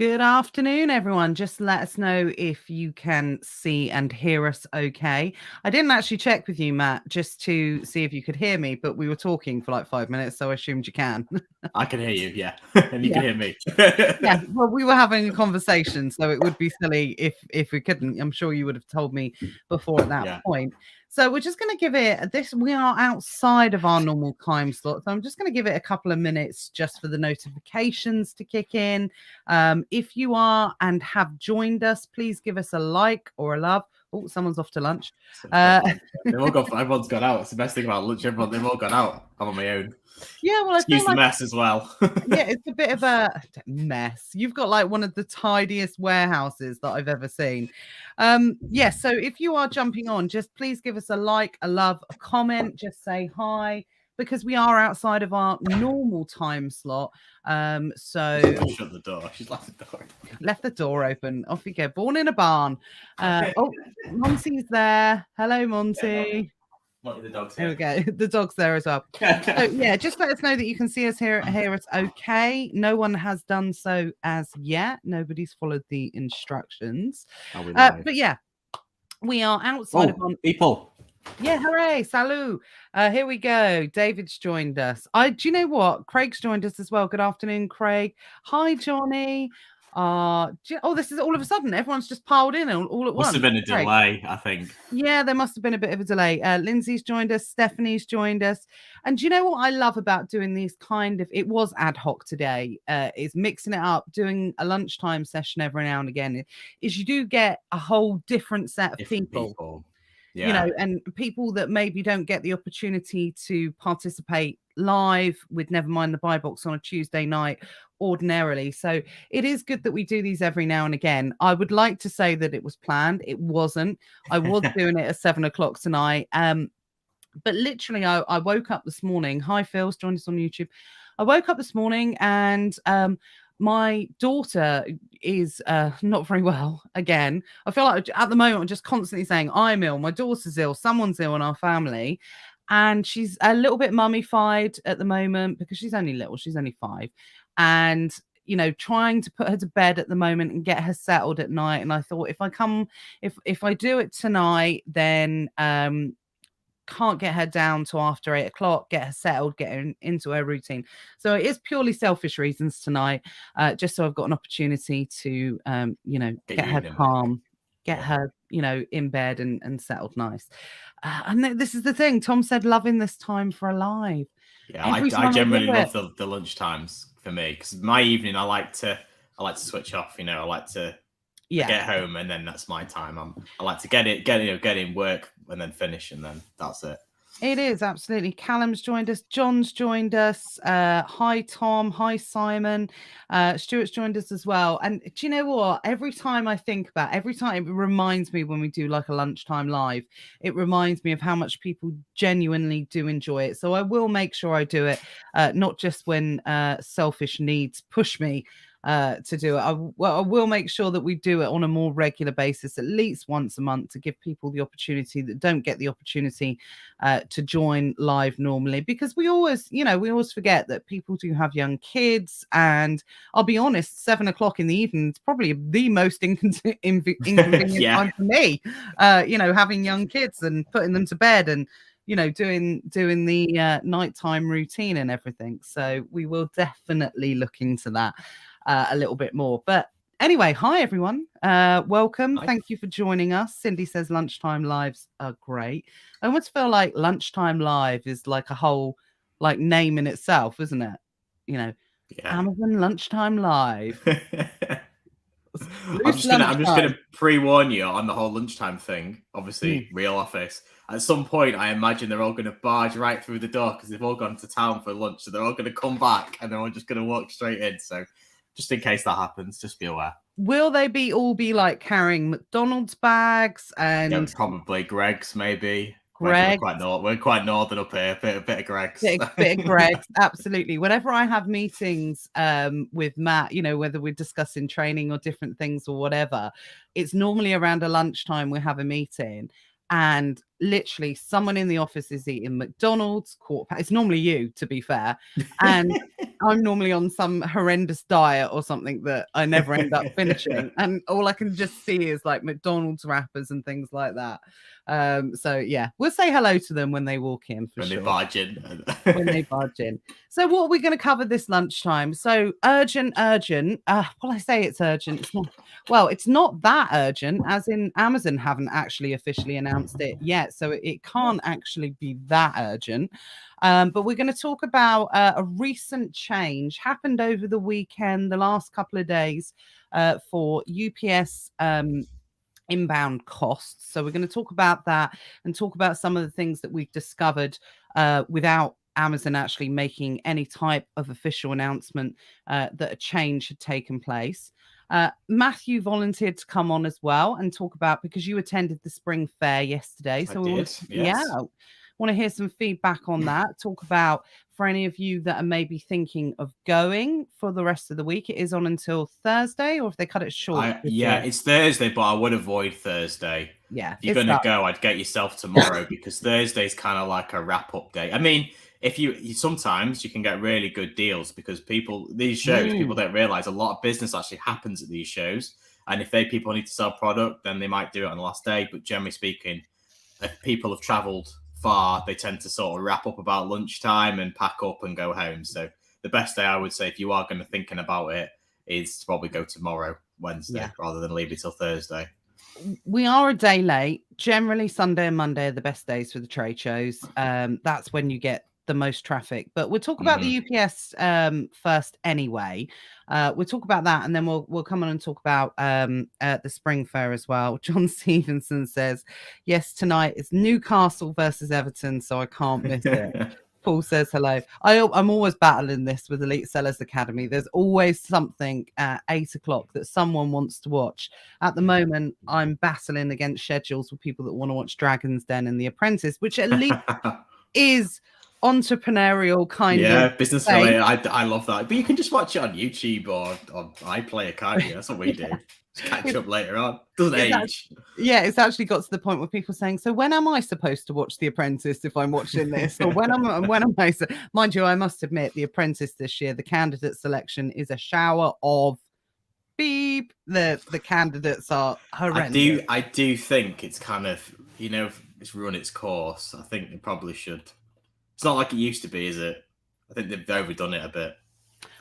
Good afternoon, everyone. Just let us know if you can see and hear us okay. I didn't actually check with you, Matt, just to see if you could hear me, but we were talking for like 5 minutes, so I assumed you can. I can hear you, yeah. And you Yeah. can hear me. Yeah, well, we were having a conversation, so it would be silly if we couldn't. I'm sure you would have told me before at that point. So we're just going to give it this. We are outside of our normal time slot, so I'm just going to give it a couple of minutes just for the notifications to kick in. If you are and have joined us, please give us a like or a love. Oh, someone's off to lunch. Everyone's gone out. It's the best thing about lunch. They've all gone out. I'm on my own. Yeah, well, Excuse the mess as well. Yeah, it's a bit of a mess. You've got like one of the tidiest warehouses that I've ever seen. Yeah, so if you are jumping on, just please give us a like, a love, a comment, just say hi, because we are outside of our normal time slot. So shut the door. She's left the door. Left the door open. Off you go. Born in a barn. Oh, Monty's there. Hello, Monty. The dog's here. There we go. The dog's there as well. So yeah, just let us know that you can see us here. It's okay. No one has done so as yet. Nobody's followed the instructions. But yeah, we are outside of people. Yeah, hooray, salut. Here we go. David's joined us. Do you know what? Craig's joined us as well. Good afternoon, Craig. Hi, Johnny. This is all of a sudden everyone's just piled in all at once. Must have been a delay, I think. Yeah, there must have been a bit of a delay. Lindsay's joined us, Stephanie's joined us. And do you know what I love about doing these it was ad hoc today, is mixing it up, doing a lunchtime session every now and again, is you do get a whole different set of people. Yeah. You know, and people that maybe don't get the opportunity to participate live with Never Mind the Buy Box on a Tuesday night ordinarily. So it is good that we do these every now and again. I would like to say that it was planned. It wasn't. I was doing it at 7:00 tonight. But literally, I woke up this morning. Hi, Phil's joined us on YouTube. I woke up this morning and my daughter is not very well again. I feel like at the moment I'm just constantly saying I'm ill, my daughter's ill, someone's ill in our family. And she's a little bit mummified at the moment because she's only little, she's only 5. And, you know, trying to put her to bed at the moment and get her settled at night. And I thought if I do it tonight, then can't get her down till after 8:00, get her settled, get her into her routine. So it is purely selfish reasons tonight, just so I've got an opportunity to, get her calm, get her, in bed and settled nice. And this is the thing. Tom said, loving this time for a live. Yeah, I generally love the lunch times for me because my evening I like to switch off. I like to get home and then that's my time. I like to get in work and then finish and then that's it. It is absolutely. Callum's joined us. John's joined us. Hi, Tom. Hi, Simon. Stuart's joined us as well. And do you know what? Every time it reminds me when we do like a lunchtime live, it reminds me of how much people genuinely do enjoy it. So I will make sure I do it, not just when selfish needs push me to do it. I will make sure that we do it on a more regular basis, at least once a month, to give people the opportunity that don't get the opportunity to join live normally, because we always forget that people do have young kids. And I'll be honest, 7:00 in the evening is probably the most inconvenient time for me, having young kids and putting them to bed and doing the nighttime routine and everything. So we will definitely look into that a little bit more. But anyway, hi everyone, welcome. Hi. Thank you for joining us. Cindy says lunchtime lives are great. I almost feel like lunchtime live is like a whole name in itself, isn't it? Amazon lunchtime live. I'm just gonna pre-warn you on the whole lunchtime thing. Obviously, real office. At some point, I imagine they're all going to barge right through the door because they've all gone to town for lunch. So they're all going to come back and they're all just going to walk straight in. So just in case that happens, just be aware. Will they all be like carrying McDonald's bags and probably Greg's maybe? Greg. We're quite northern up here. A bit of Greg's. Bit of Greg's, absolutely. Whenever I have meetings with Matt, whether we're discussing training or different things or whatever, it's normally around a lunchtime we have a meeting. And literally someone in the office is eating McDonald's, it's normally you, to be fair, and I'm normally on some horrendous diet or something that I never end up finishing, and all I can just see is like McDonald's wrappers and things like that. So yeah, we'll say hello to them when they walk in for sure. They barge in. When they barge in. So what are we going to cover this lunchtime? So urgent. Well, I say it's urgent. It's not. Well, it's not that urgent, as in Amazon haven't actually officially announced it yet, so it can't actually be that urgent. But we're going to talk about a recent change happened over the weekend, the last couple of days, for UPS inbound costs. So we're going to talk about that and talk about some of the things that we've discovered without Amazon actually making any type of official announcement that a change had taken place. Matthew volunteered to come on as well and talk about, because you attended the spring fair yesterday. So want to hear some feedback on that. Talk about, for any of you that are maybe thinking of going for the rest of the week, it is on until Thursday, or if they cut it short. It's Thursday, but I would avoid Thursday. Yeah. If you're going to go, I'd get yourself tomorrow because Thursday's kind of like a wrap-up day. I mean, if you sometimes you can get really good deals because people don't realize a lot of business actually happens at these shows. And if people need to sell product, then they might do it on the last day. But generally speaking, if people have traveled far, they tend to sort of wrap up about lunchtime and pack up and go home. So the best day I would say, if you are going to thinking about it, is to probably go tomorrow, Wednesday, rather than leave it till Thursday. We are a day late. Generally, Sunday and Monday are the best days for the trade shows. That's when you get the most traffic. But we'll talk about the UPS first anyway. We'll talk about that, and then we'll come on and talk about the spring fair as well. John Stevenson says, yes, tonight is Newcastle versus Everton, so I can't miss it. Paul says hello. I'm always battling this with Elite Sellers Academy. There's always something at 8 o'clock that someone wants to watch. At the moment, I'm battling against schedules with people that want to watch Dragon's Den and The Apprentice, which at least is entrepreneurial kind of business related. I love that, but you can just watch it on YouTube or on iPlayer, can't you? That's what we do. Just catch up later on. Doesn't age. It's actually got to the point where people are saying, so when am I supposed to watch The Apprentice if I'm watching this? Or when am I mind you, I must admit, The Apprentice this year, the candidate selection is a shower of beep. The candidates are horrendous. I do think it's kind of, it's run its course. I think they probably should. It's not like it used to be, is it? I think they've overdone it a bit.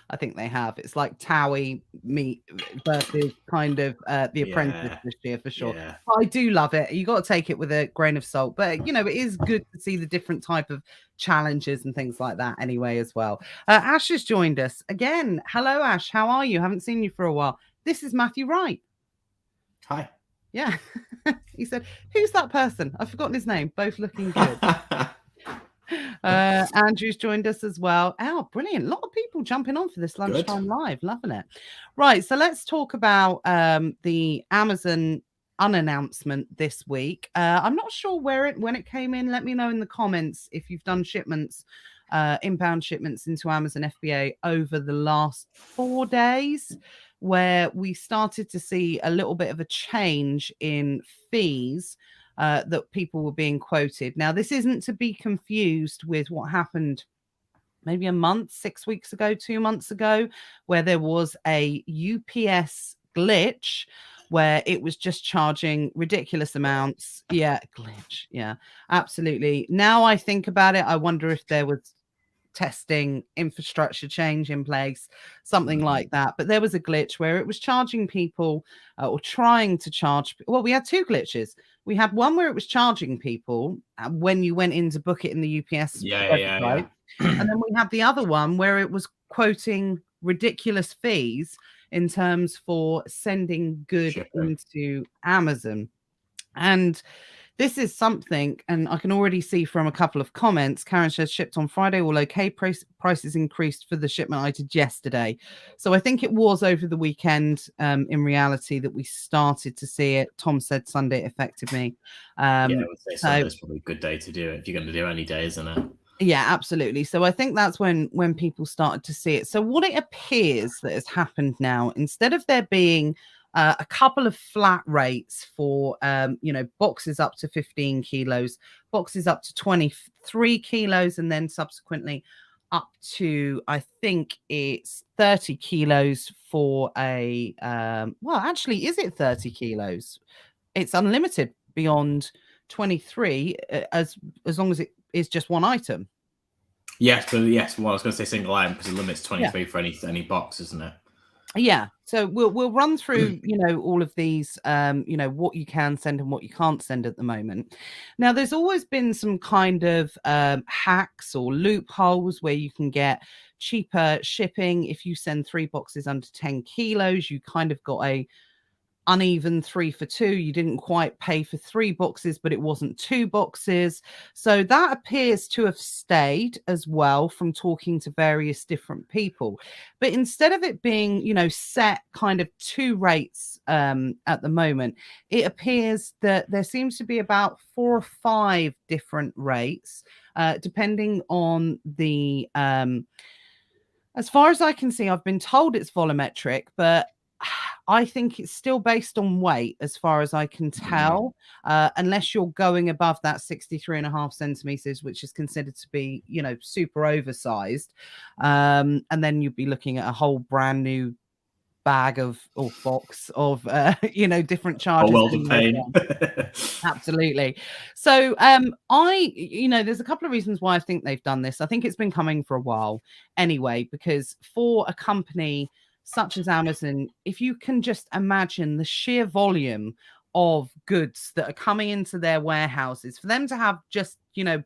I think they have. It's like Towie meat versus kind of The Apprentice this year for sure. Yeah. I do love it. You got to take it with a grain of salt, but it is good to see the different type of challenges and things like that anyway as well. Ash has joined us again. Hello, Ash. How are you? Haven't seen you for a while. This is Matthew Wright. Hi. Yeah. He said, who's that person? I've forgotten his name. Both looking good. Andrew's joined us as well. Oh, brilliant. A lot of people jumping on for this lunchtime live. Loving it. Right. So let's talk about the Amazon unannouncement this week. I'm not sure when it came in. Let me know in the comments if you've done shipments, inbound shipments into Amazon FBA over the last 4 days, where we started to see a little bit of a change in fees that people were being quoted. Now, this isn't to be confused with what happened maybe a month, 6 weeks ago, 2 months ago, where there was a UPS glitch where it was just charging ridiculous amounts. Yeah, glitch. Yeah, absolutely. Now I think about it, I wonder if there was testing infrastructure change in place, something like that. But there was a glitch where it was charging people or trying to charge. Well, we had two glitches. We had one where it was charging people when you went in to book it in the UPS website. And then we had the other one where it was quoting ridiculous fees in terms for sending good into Amazon. And this is something, and I can already see from a couple of comments. Karen says shipped on Friday, all okay. Prices increased for the shipment I did yesterday. So I think it was over the weekend, in reality, that we started to see it. Tom said Sunday it affected me. I would say Sunday's probably a good day to do it if you're going to do any day, isn't it? Yeah, absolutely. So I think that's when people started to see it. So what it appears that has happened now, instead of there being a couple of flat rates for boxes up to 15 kilos, boxes up to 23 kilos, and then subsequently up to, I think it's 30 kilos for a well, actually, is it 30 kilos? It's unlimited beyond 23, as long as it is just one item. Yes, but yes, well, I was going to say single item because it limits 23 for any box, isn't it? Yeah, so we'll run through all of these, what you can send and what you can't send at the moment. Now, there's always been some kind of hacks or loopholes where you can get cheaper shipping. If you send 3 boxes under 10 kilos, you kind of got a uneven 3 for 2. You didn't quite pay for 3 boxes, but it wasn't 2 boxes. So that appears to have stayed as well from talking to various different people. But instead of it being, set kind of 2 rates at the moment, it appears that there seems to be about 4 or 5 different rates, depending on the as far as I can see, I've been told it's volumetric, but I think it's still based on weight, as far as I can tell, unless you're going above that 63.5 centimeters, which is considered to be, super oversized. And then you'd be looking at a whole brand new bag or box of, different charges. World of pain. Absolutely. So there's a couple of reasons why I think they've done this. I think it's been coming for a while anyway, because for a company such as Amazon, if you can just imagine the sheer volume of goods that are coming into their warehouses, for them to have just, a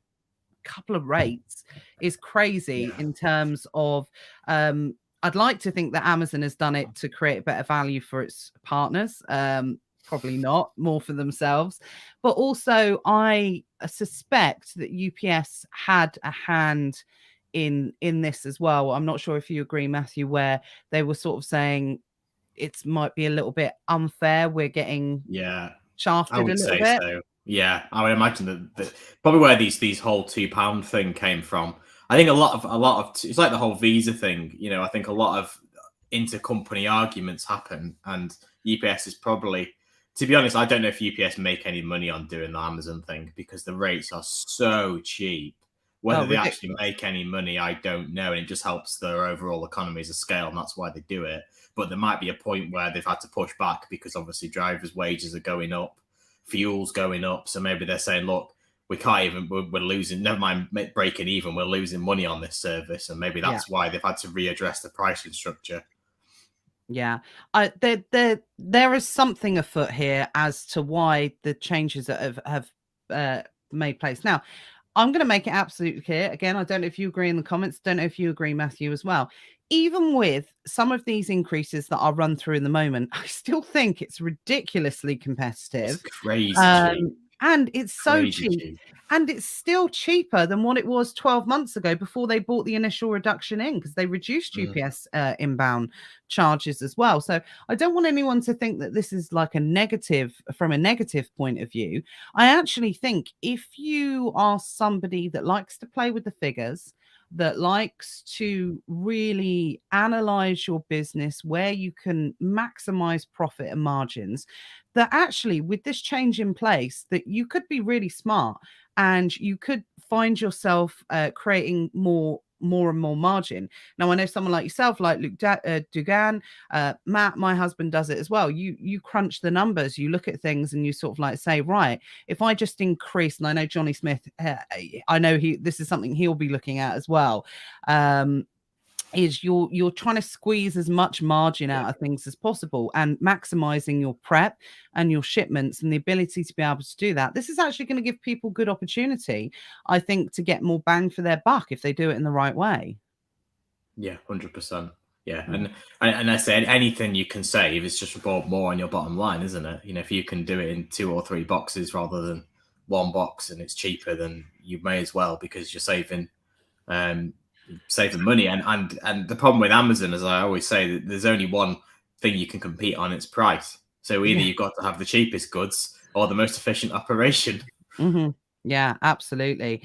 couple of rates is crazy in terms of, I'd like to think that Amazon has done it to create better value for its partners. Probably not, more for themselves. But also, I suspect that UPS had a hand in this as well. I'm not sure if you agree, Matthew, where they were sort of saying it might be a little bit unfair. We're getting shafted a little bit. So. Yeah, I would imagine that probably where these whole £2 thing came from. I think a lot of it's like the whole visa thing. I think a lot of intercompany arguments happen, and UPS is probably, to be honest, I don't know if UPS make any money on doing the Amazon thing because the rates are so cheap. Whether they actually make any money, I don't know. And it just helps their overall economies of scale, and that's why they do it. But there might be a point where they've had to push back because obviously drivers' wages are going up, fuel's going up. So maybe they're saying, look, we can't even, we're losing, never mind breaking even, we're losing money on this service. And maybe that's why they've had to readdress the pricing structure. Yeah, there is something afoot here as to why the changes that have made place. Now, I'm going to make it absolutely clear. Again, I don't know if you agree in the comments. Don't know if you agree, Matthew, as well. Even with some of these increases that I'll run through in the moment, I still think it's ridiculously competitive. It's crazy cheap. And it's so cheap. And it's still cheaper than what it was 12 months ago before they brought the initial reduction in, because they reduced UPS inbound charges as well. So I don't want anyone to think that this is like a negative from a negative point of view. I actually think if you are somebody that likes to play with the figures, that likes to really analyze your business where you can maximize profit and margins, that actually with this change in place, that you could be really smart and you could find yourself creating more and more margin. Now, I know someone like yourself, like Luke Dugan, Matt, my husband, does it as well. You crunch the numbers, you look at things and you sort of like say, right, if I just increase, and I know Johnny Smith, I know this is something he'll be looking at as well, is you're trying to squeeze as much margin out of things as possible and maximizing your prep and your shipments and the ability to be able to do that. This is actually going to give people good opportunity, I think, to get more bang for their buck if they do it in the right way. Yeah, 100%. Yeah, and I say anything you can save is just more on your bottom line, isn't it? If you can do it in 2 or 3 boxes rather than 1 box and it's cheaper, then you may as well, because you're saving money. And the problem with Amazon, as I always say, that there's only one thing you can compete on: it's price. So either you've got to have the cheapest goods or the most efficient operation. Yeah, absolutely.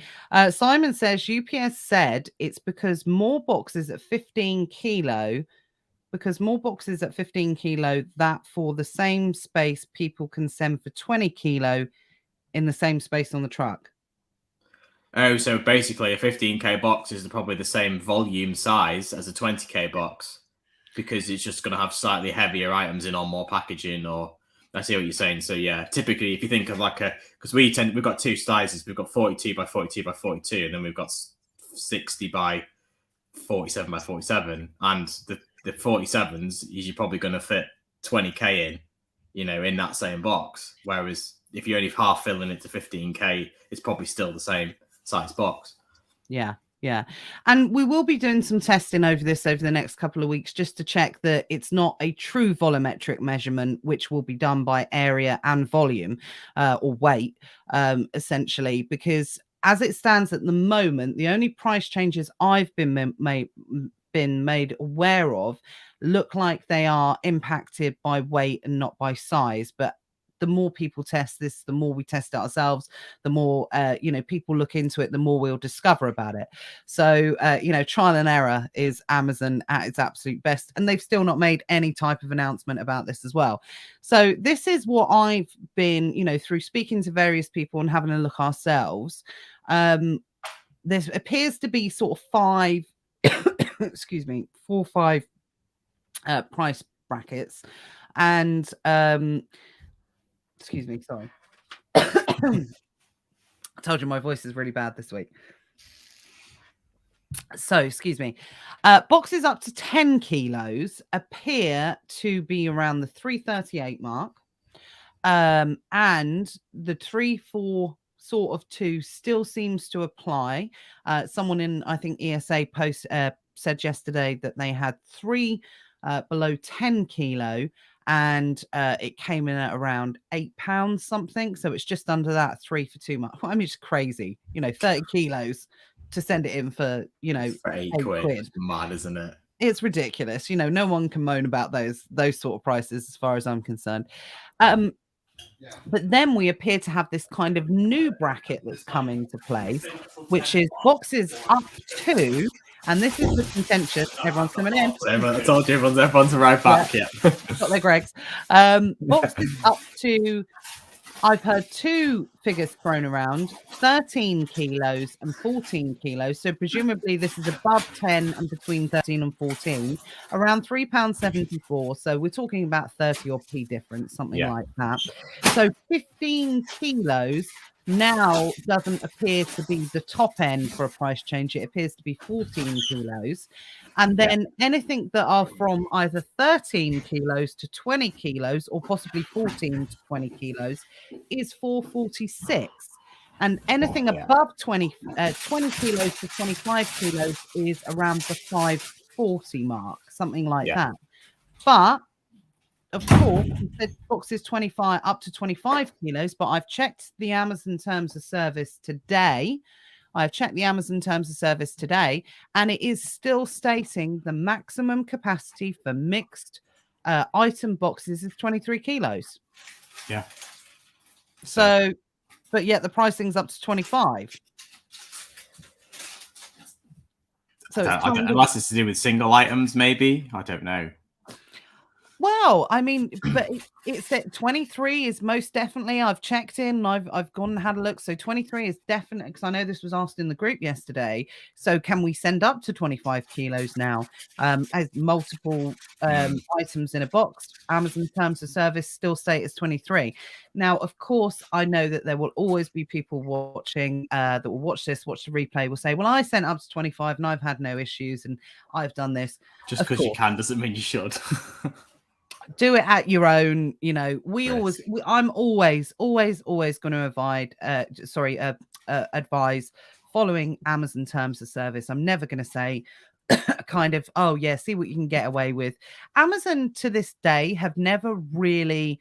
Simon says UPS said it's because more boxes at 15 kilo because more boxes at 15 kilo, that for the same space, people can send for 20 kilo in the same space on the truck. Oh, so basically a 15k box is probably the same volume size as a 20k box because it's just going to have slightly heavier items in or more packaging, or I see what you're saying. So yeah, typically if you think of like because we've got two sizes, we've got 42 by 42 by 42, and then we've got 60 by 47 by 47, and the 47s you're probably going to fit 20k in that same box. Whereas if you're only half filling it to 15k, it's probably still the same size box. Yeah. And we will be doing some testing over the next couple of weeks just to check that it's not a true volumetric measurement, which will be done by area and volume or weight, essentially, because as it stands at the moment, the only price changes I've been made aware of look like they are impacted by weight and not by size. But the more people test this, the more we test it ourselves, the more people look into it, the more we'll discover about it. So trial and error is Amazon at its absolute best, and they've still not made any type of announcement about this as well. So this is what I've been through speaking to various people and having a look ourselves. There appears to be sort of 5 4 or 5 price brackets, and excuse me, sorry. I told you my voice is really bad this week. So, excuse me. Boxes up to 10 kilos appear to be around the 338 mark. And the 3-4 sort of 2 still seems to apply. Someone in, I think, ESA post said yesterday that they had 3 below 10 kilo, and it came in at around £8 something. So it's just under that 3 for 2 mark. I mean, it's crazy, 30 kilos to send it in for, for 8 quid. It's mad, isn't it? It's ridiculous. No one can moan about those sort of prices as far as I'm concerned. But then we appear to have this kind of new bracket that's come into place, which is boxes up to, and this is the contentious. Everyone's coming in. I told you everyone's right back. Yeah. Got their Gregs. Boxes up to, I've heard 2 figures thrown around, 13 kilos and 14 kilos. So presumably this is above 10 and between 13 and 14, around £3.74. So we're talking about 30 or p difference, something like that. So 15 kilos now doesn't appear to be the top end for a price change. It appears to be 14 kilos. And then anything that are from either 13 kilos to 20 kilos or possibly 14 to 20 kilos is 446. And anything above 20 kilos to 25 kilos is around the 540 mark, something like that. But of course, you said boxes 25 up to 25 kilos, but I've checked the Amazon terms of service today. And it is still stating the maximum capacity for mixed item boxes is 23 kilos. Yeah. So, but yet the pricing's up to 25. So unless it's to do with single items, maybe. I don't know. Well, I mean, but it's at 23 is most definitely. I've checked in. I've gone and had a look. So 23 is definite, because I know this was asked in the group yesterday. So can we send up to 25 kilos now? As multiple items in a box, Amazon terms of service still state as 23. Now, of course, I know that there will always be people watching that will watch the replay, will say, well, I sent up to 25 and I've had no issues and I've done this. Just because you can doesn't mean you should. Do it at your own, I'm always going to advise following Amazon terms of service. I'm never going to say kind of, oh yeah, see what you can get away with. Amazon to this day have never really,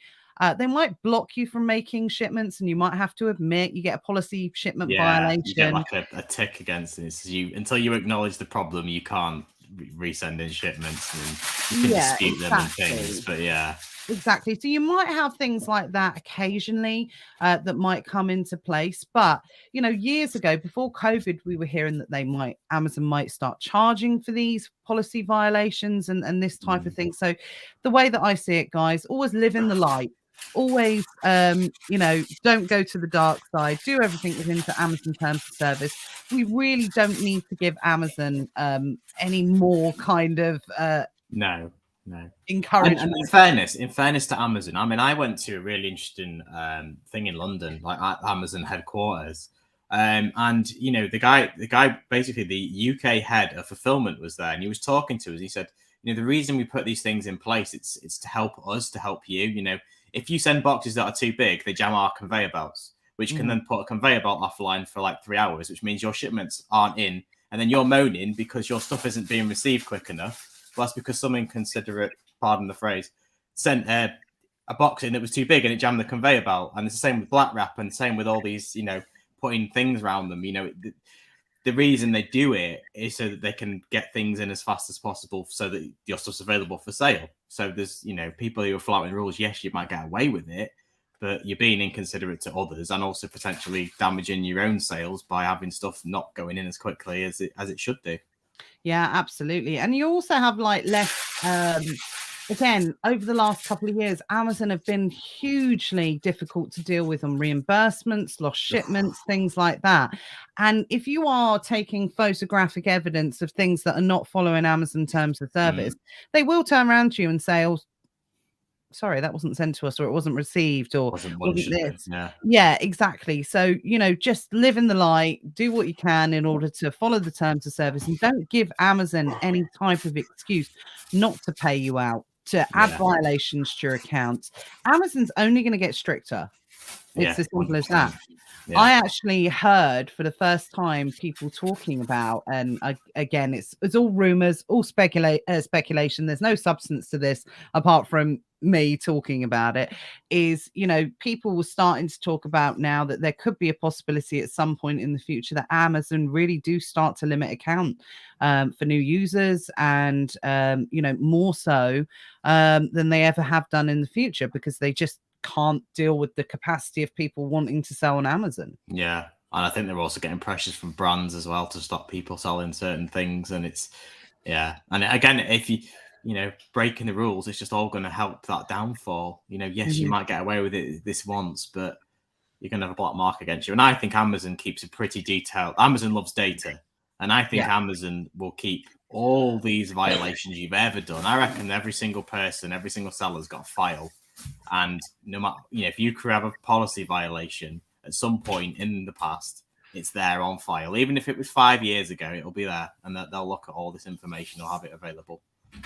they might block you from making shipments, and you might have to admit you get a policy shipment violation. You get like a tick against this. Until you acknowledge the problem, you can't resend in shipments, and you can dispute them and things. But Exactly. So you might have things like that occasionally that might come into place. But, you know, years ago, before COVID, we were hearing that Amazon might start charging for these policy violations and this type of thing. So the way that I see it, guys, always live in the light. Always, you know, don't go to the dark side. Do everything within the Amazon terms of service. We really don't need to give Amazon any more kind of No. encouragement. And in fairness to Amazon, I mean, I went to a really interesting thing in London, like at Amazon headquarters, and you know, the guy, basically the UK head of fulfillment was there, and he was talking to us. He said, you know, the reason we put these things in place, it's to help us, to help you. You know, if you send boxes that are too big, they jam our conveyor belts, which can then put a conveyor belt offline for like 3 hours, which means your shipments aren't in, and then you're moaning because your stuff isn't being received quick enough. Well, that's because some inconsiderate, pardon the phrase, sent a box in that was too big and it jammed the conveyor belt. And it's the same with black wrap and the same with all these, you know, putting things around them. You know, the reason they do it is so that they can get things in as fast as possible so that your stuff's available for sale. So there's, you know, people who are flouting rules. Yes, you might get away with it, but you're being inconsiderate to others and also potentially damaging your own sales by having stuff not going in as quickly as it should do. Yeah, absolutely. And you also have like less, again, over the last couple of years, Amazon have been hugely difficult to deal with on reimbursements, lost shipments, things like that. And if you are taking photographic evidence of things that are not following Amazon terms of service, they will turn around to you and say, oh, sorry, that wasn't sent to us, or it wasn't received, or wasn't this. Yeah, exactly. So, you know, just live in the light, do what you can in order to follow the terms of service, and don't give Amazon any type of excuse not to pay you out, to add violations to your accounts. Amazon's only going to get stricter. It's as simple as that. Yeah. I actually heard for the first time people talking about, and again, it's all rumors, all speculation. There's no substance to this apart from me talking about it. Is, you know, people were starting to talk about now that there could be a possibility at some point in the future that Amazon really do start to limit account for new users, and you know, more so than they ever have done in the future, because they just can't deal with the capacity of people wanting to sell on Amazon. Yeah. And I think they're also getting pressures from brands as well to stop people selling certain things. And it's, yeah. And again, if you know, breaking the rules, it's just all going to help that downfall. You know, yes, you might get away with it this once, but you're going to have a black mark against you. And I think Amazon keeps a pretty detailed, Amazon loves data. And I think Amazon will keep all these violations you've ever done. I reckon every single person, every single seller's got a file. And no matter, you know, if you could have a policy violation at some point in the past, it's there on file. Even if it was 5 years ago, it'll be there, and they'll look at all this information. They'll have it available.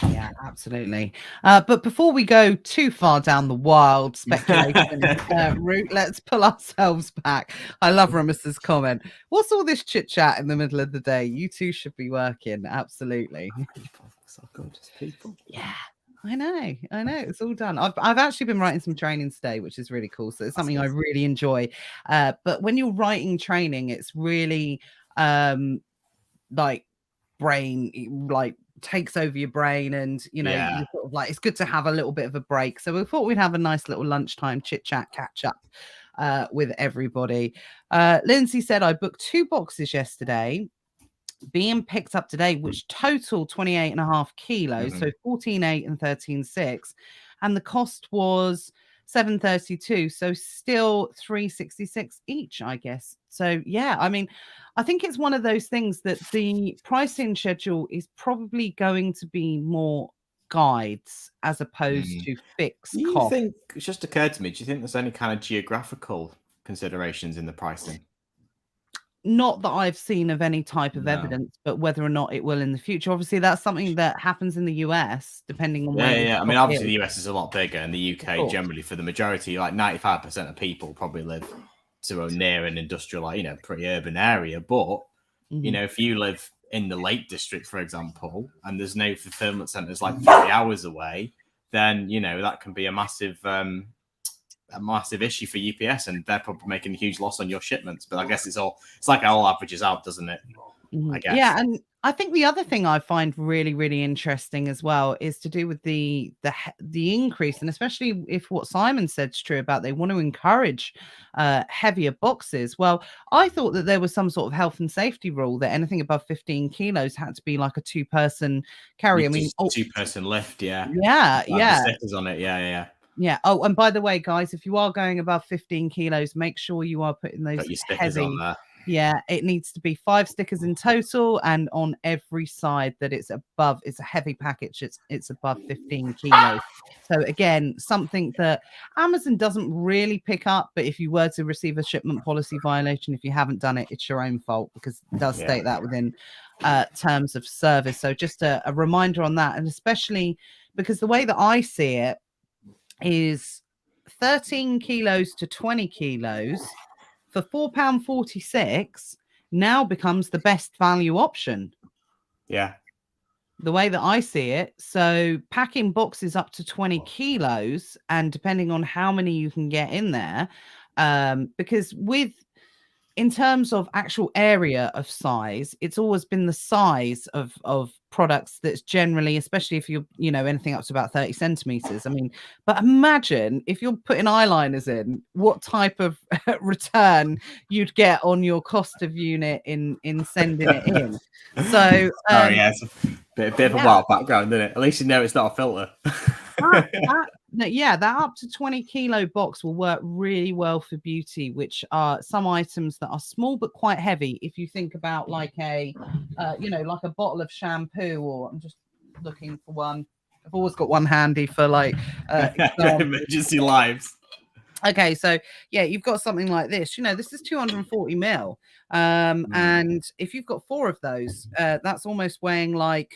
Yeah, absolutely. But before we go too far down the wild speculation route, let's pull ourselves back. I love Ramus's comment. What's all this chit chat in the middle of the day? You two should be working. Absolutely. So good, just people. Yeah. I know. It's all done. I've actually been writing some training today, which is really cool. So it's something I really enjoy. But when you're writing training, it's really like brain, like takes over your brain, and you know, you're sort of like, it's good to have a little bit of a break. So we thought we'd have a nice little lunchtime chit chat catch up with everybody. Lindsay said, I booked 2 boxes yesterday, being picked up today, which total 28.5 kilos, so 14.8 and 13.6, and the cost was $7.32, so still $3.66 each, I guess. So yeah, I mean, I think it's one of those things that the pricing schedule is probably going to be more guides as opposed to fixed cost. Think, it's just occurred to me, do you think there's any kind of geographical considerations in the pricing? Not that I've seen of any type of evidence, but whether or not it will in the future. Obviously, that's something that happens in the US, depending on where. Yeah. I mean, obviously, the US is a lot bigger, and the UK generally, for the majority, like 95% of people, probably live to or near an industrial, like, you know, pretty urban area. But you know, if you live in the Lake District, for example, and there's no fulfillment centers like 3 hours away, then you know that can be a massive issue for UPS, and they're probably making a huge loss on your shipments. But I guess it's like it all averages out, doesn't it? I guess. Yeah, and I think the other thing I find really, really interesting as well is to do with the increase, and especially if what Simon said is true about they want to encourage heavier boxes. Well, I thought that there was some sort of health and safety rule that anything above 15 kilos had to be like a two-person carry. I mean, two-person lift, yeah. Yeah, The stickers on it, yeah. Oh, and by the way, guys, if you are going above 15 kilos, make sure you are putting those Got your stickers on there. Yeah, it needs to be 5 stickers in total, and on every side that it's above. It's a heavy package. It's above 15 kilos. So again, something that Amazon doesn't really pick up, but if you were to receive a shipment policy violation, if you haven't done it, it's your own fault, because it does state that within terms of service. So just a reminder on that, and especially because the way that I see it is 13 kilos to 20 kilos for £4.46 now becomes the best value option. Yeah. The way that I see it. So packing boxes up to 20 kilos, and depending on how many you can get in there, because in terms of actual area of size, it's always been the size of products that's generally, especially if you're, anything up to about 30 centimeters. I mean, but imagine if you're putting eyeliners in, what type of return you'd get on your cost of unit in sending it in. So, it's a bit of a wild background, isn't it? At least you know it's not a filter. That up to 20 kilo box will work really well for beauty, which are some items that are small but quite heavy. If you think about like a bottle of shampoo, or I'm just looking for one. I've always got one handy for like emergency lives. Okay, so yeah, you've got something like this. This is 240 mil, and if you've got 4 of those, that's almost weighing like,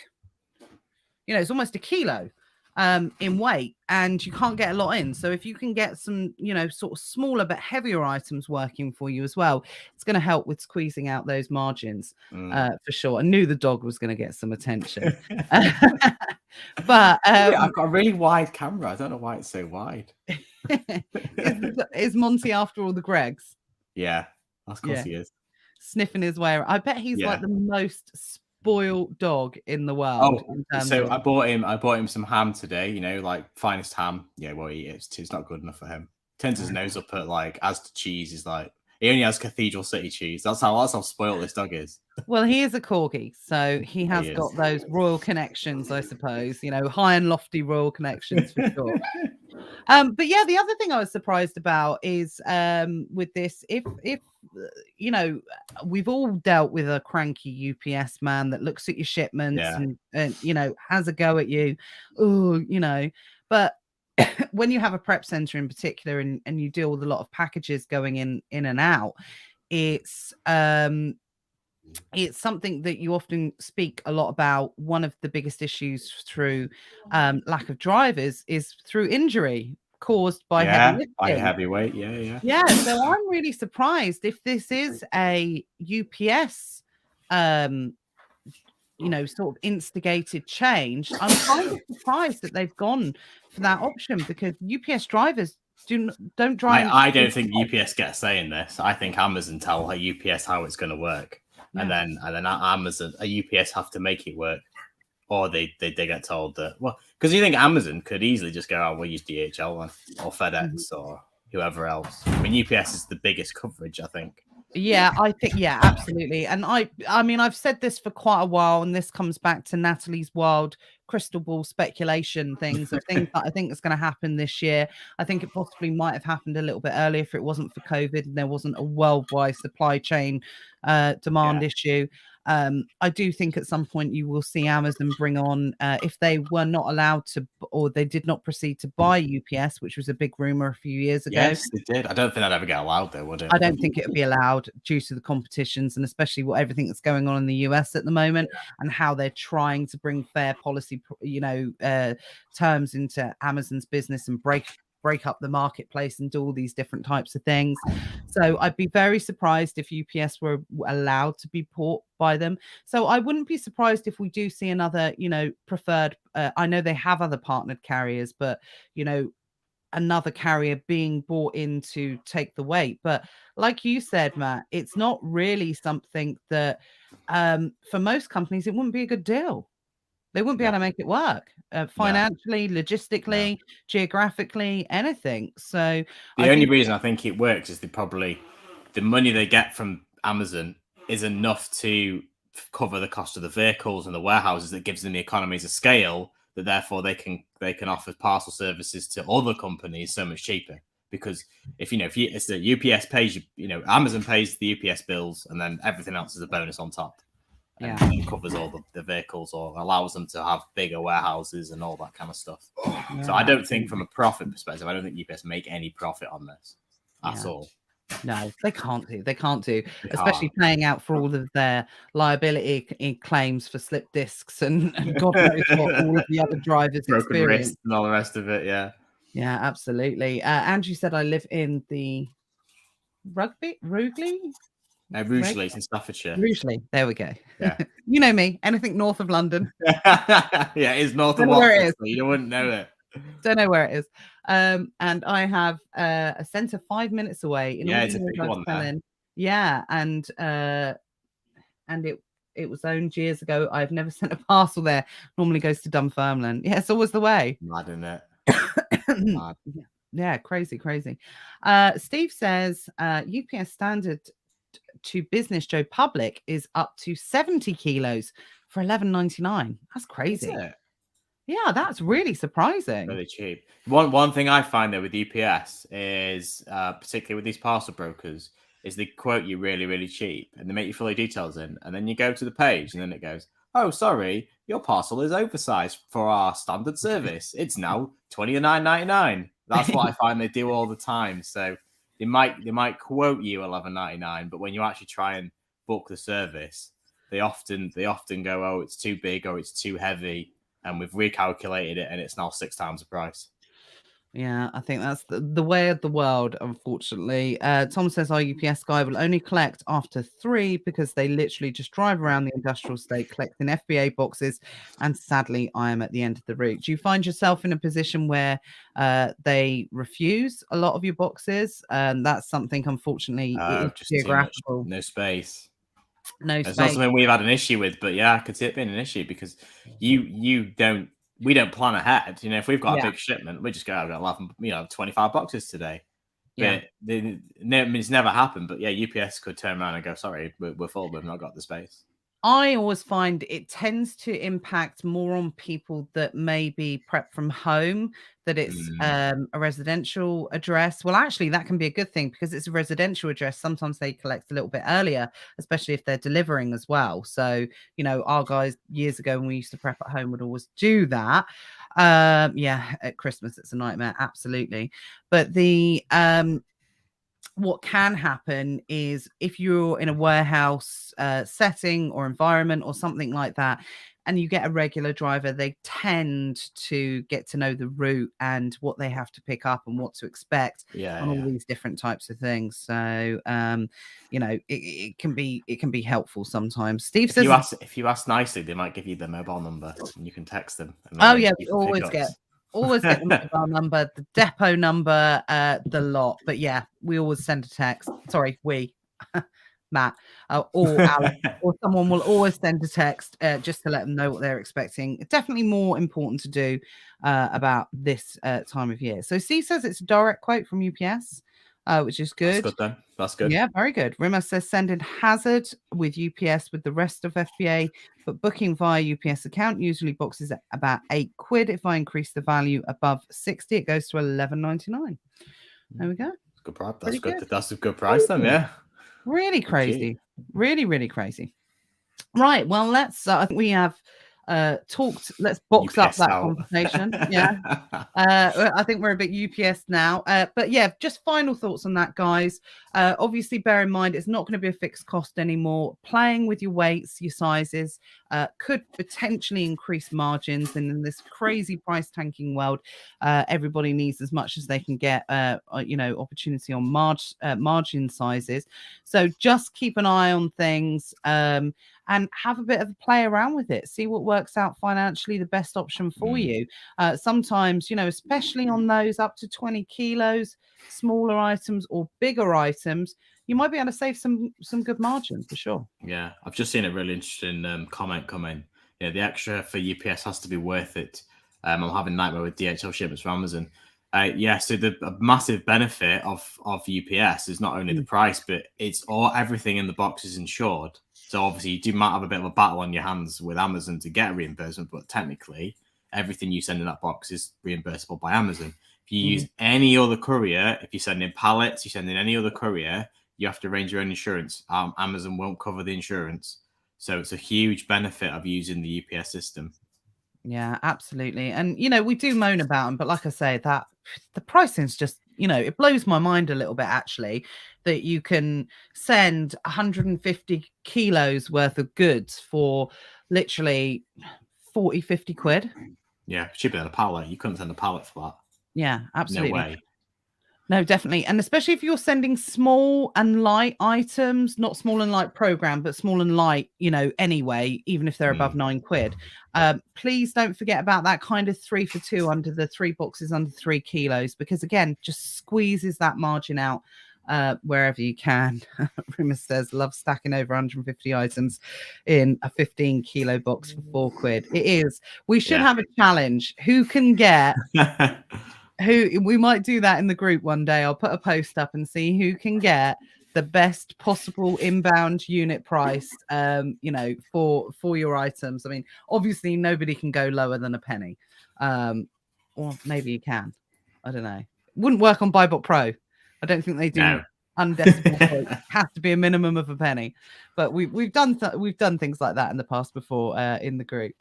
it's almost a kilo. In weight, and you can't get a lot in. So if you can get some, sort of smaller but heavier items working for you as well, it's going to help with squeezing out those margins for sure. I knew the dog was going to get some attention. But I've got a really wide camera. I don't know why it's so wide. Is Monty after all the Gregs? Yeah, of course he is. Sniffing his way around. I bet he's like the most spoiled dog in the world. I bought him some ham today, like finest ham. Yeah, well, it's not good enough for him. Turns his nose up at like Asda cheese. Is like, he only has Cathedral City cheese. That's how spoiled this dog is. Well, he is a corgi, so he has got those royal connections, I suppose. High and lofty royal connections for sure. But yeah, the other thing I was surprised about is with this, if we've all dealt with a cranky UPS man that looks at your shipments and has a go at you. But when you have a prep center in particular, and you deal with a lot of packages going in and out, it's something that you often speak a lot about. One of the biggest issues through lack of drivers is through injury caused by heavy lifting. By heavyweight. So I'm really surprised if this is a UPS sort of instigated change. I'm kind of surprised that they've gone for that option, because UPS drivers don't drive. I don't think UPS gets saying this. I think Amazon tell UPS how it's going to work. And then Amazon, UPS have to make it work, or they get told that, well, because you think Amazon could easily just go, oh, we'll use DHL one, or FedEx or whoever else. I mean, UPS is the biggest coverage, I think. Yeah, I think, absolutely. And I mean, I've said this for quite a while, and this comes back to Natalie's wild crystal ball speculation things of things that I think is going to happen this year. I think it possibly might have happened a little bit earlier if it wasn't for COVID and there wasn't a worldwide supply chain demand issue. I do think at some point you will see Amazon bring on, if they were not allowed to, or they did not proceed to buy UPS, which was a big rumor a few years ago. Yes, they did. I don't think that'd ever get allowed though, would it? I don't think it would be allowed due to the competitions, and especially everything that's going on in the US at the moment, and how they're trying to bring fair policy, terms into Amazon's business and break up the marketplace and do all these different types of things. So I'd be very surprised if UPS were allowed to be bought by them. So I wouldn't be surprised if we do see another, preferred. I know they have other partnered carriers, but, another carrier being bought in to take the weight. But like you said, Matt, it's not really something that for most companies, it wouldn't be a good deal. They wouldn't be able to make it work financially, logistically, geographically, anything. So the only reason I think it works is the money they get from Amazon is enough to cover the cost of the vehicles and the warehouses that gives them the economies of scale that therefore they can offer parcel services to other companies so much cheaper. Because if it's the UPS pays Amazon pays the UPS bills and then everything else is a bonus on top. And covers all the vehicles or allows them to have bigger warehouses and all that kind of stuff. So I don't think from a profit perspective, I don't think UPS make any profit on this at all. No, they can't do, especially paying out for all of their liability claims for slip discs and God knows what all of the other drivers broken wrists and all the rest of it. Yeah, absolutely. Andrew said I live in the Rugeley. Rugeley, it's in Staffordshire. Rugeley, there we go. Yeah, you know me. Anything north of London. Yeah, it's north of Watford. So you wouldn't know it. Don't know where it is. And I have a centre 5 minutes away. It's a big one there. Yeah, and it was owned years ago. I've never sent a parcel there. Normally goes to Dunfermline. Yeah, it's always the way. Mad, isn't it? Mad. Yeah, crazy. Steve says UPS standard to business Joe Public is up to 70 kilos for $11.99. That's crazy. Yeah, that's really surprising. Really cheap. One thing I find though with UPS is, particularly with these parcel brokers, is they quote you really, really cheap and they make you fill your details in, and then you go to the page and then it goes, "Oh, sorry, your parcel is oversized for our standard service. It's now $29.99." That's what I find they do all the time. So they might quote you $11.99, but when you actually try and book the service, they often go, "Oh, it's too big or it's too heavy." And we've recalculated it, and it's now 6 times the price. Yeah, I think that's the way of the world, unfortunately. Tom says our UPS guy will only collect after 3 because they literally just drive around the industrial estate collecting FBA boxes. And sadly, I am at the end of the route. Do you find yourself in a position where they refuse a lot of your boxes? And that's something, unfortunately, just geographical. No space. It's not something we've had an issue with, but yeah, I could see it being an issue because we don't plan ahead. If we've got a big shipment, we just go, I've got 11, 25 boxes today. But it's never happened. But yeah, UPS could turn around and go, "Sorry, we're full. We've not got the space." I always find it tends to impact more on people that maybe prep from home, that it's a residential address. Well, actually, that can be a good thing because it's a residential address. Sometimes they collect a little bit earlier, especially if they're delivering as well. So, our guys years ago when we used to prep at home would always do that. At Christmas, it's a nightmare. Absolutely. But what can happen is if you're in a warehouse setting or environment or something like that, and you get a regular driver, they tend to get to know the route and what they have to pick up and what to expect on all these different types of things. So, it can be helpful sometimes. Steve says, if you ask nicely, they might give you their mobile number and you can text them. We always get the mobile number, the depot number, the lot. But yeah, we always send a text. Sorry, Matt or Alex or someone will always send a text just to let them know what they're expecting. It's definitely more important to do about this time of year. So C says it's a direct quote from UPS, which is good. That's good then. That's good. Yeah, very good. Rima says send in hazard with UPS with the rest of FBA, but booking via UPS account usually boxes at about £8. If I increase the value above 60, it goes to $11.99. There we go. Good price. That's good. That's a good price then. Yeah. Really crazy. Really, really crazy. Right. Well, let's. I think we have talked. Let's box up that conversation. Yeah. I think we're a bit UPS now. But yeah, just final thoughts on that, guys. Obviously, bear in mind it's not going to be a fixed cost anymore. Playing with your weights, your sizes could potentially increase margins. And in this crazy price tanking world, everybody needs as much as they can get. Opportunity on margin sizes. So just keep an eye on things. And have a bit of a play around with it. See what works out financially the best option for you. Sometimes, especially on those up to 20 kilos, smaller items or bigger items, you might be able to save some good margin for sure. Yeah, I've just seen a really interesting comment come in. Yeah, the extra for UPS has to be worth it. I'm having a nightmare with DHL shipments from Amazon. Yeah, so the massive benefit of UPS is not only the price, but it's everything in the box is insured. So obviously you might have a bit of a battle on your hands with Amazon to get a reimbursement, but technically everything you send in that box is reimbursable by Amazon. If you use any other courier, if you send in pallets, you send in any other courier, you have to arrange your own insurance. Amazon won't cover the insurance. So it's a huge benefit of using the UPS system. Yeah, absolutely. And, we do moan about them, but like I say, that the pricing's just, it blows my mind a little bit, actually, that you can send 150 kilos worth of goods for literally 40, 50 quid. Yeah, cheaper than a pallet. You couldn't send a pallet for that. Yeah, absolutely. No way. No, definitely. And especially if you're sending small and light items, not small and light program, but small and light, anyway, even if they're above 9 quid. Please don't forget about that kind of 3 for 2 under the 3 boxes under 3 kilos, because again, just squeezes that margin out wherever you can. Rumor says, love stacking over 150 items in a 15 kilo box for 4 quid. It is. We should have a challenge. Who can get... we might do that in the group one day. I'll put a post up and see who can get the best possible inbound unit price, for your items. I mean, obviously nobody can go lower than a penny. Or maybe you can. I don't know. It wouldn't work on Buybot Pro. I don't think they do. No. Undecimal. It has to be a minimum of a penny. But we've done things like that in the past before in the group.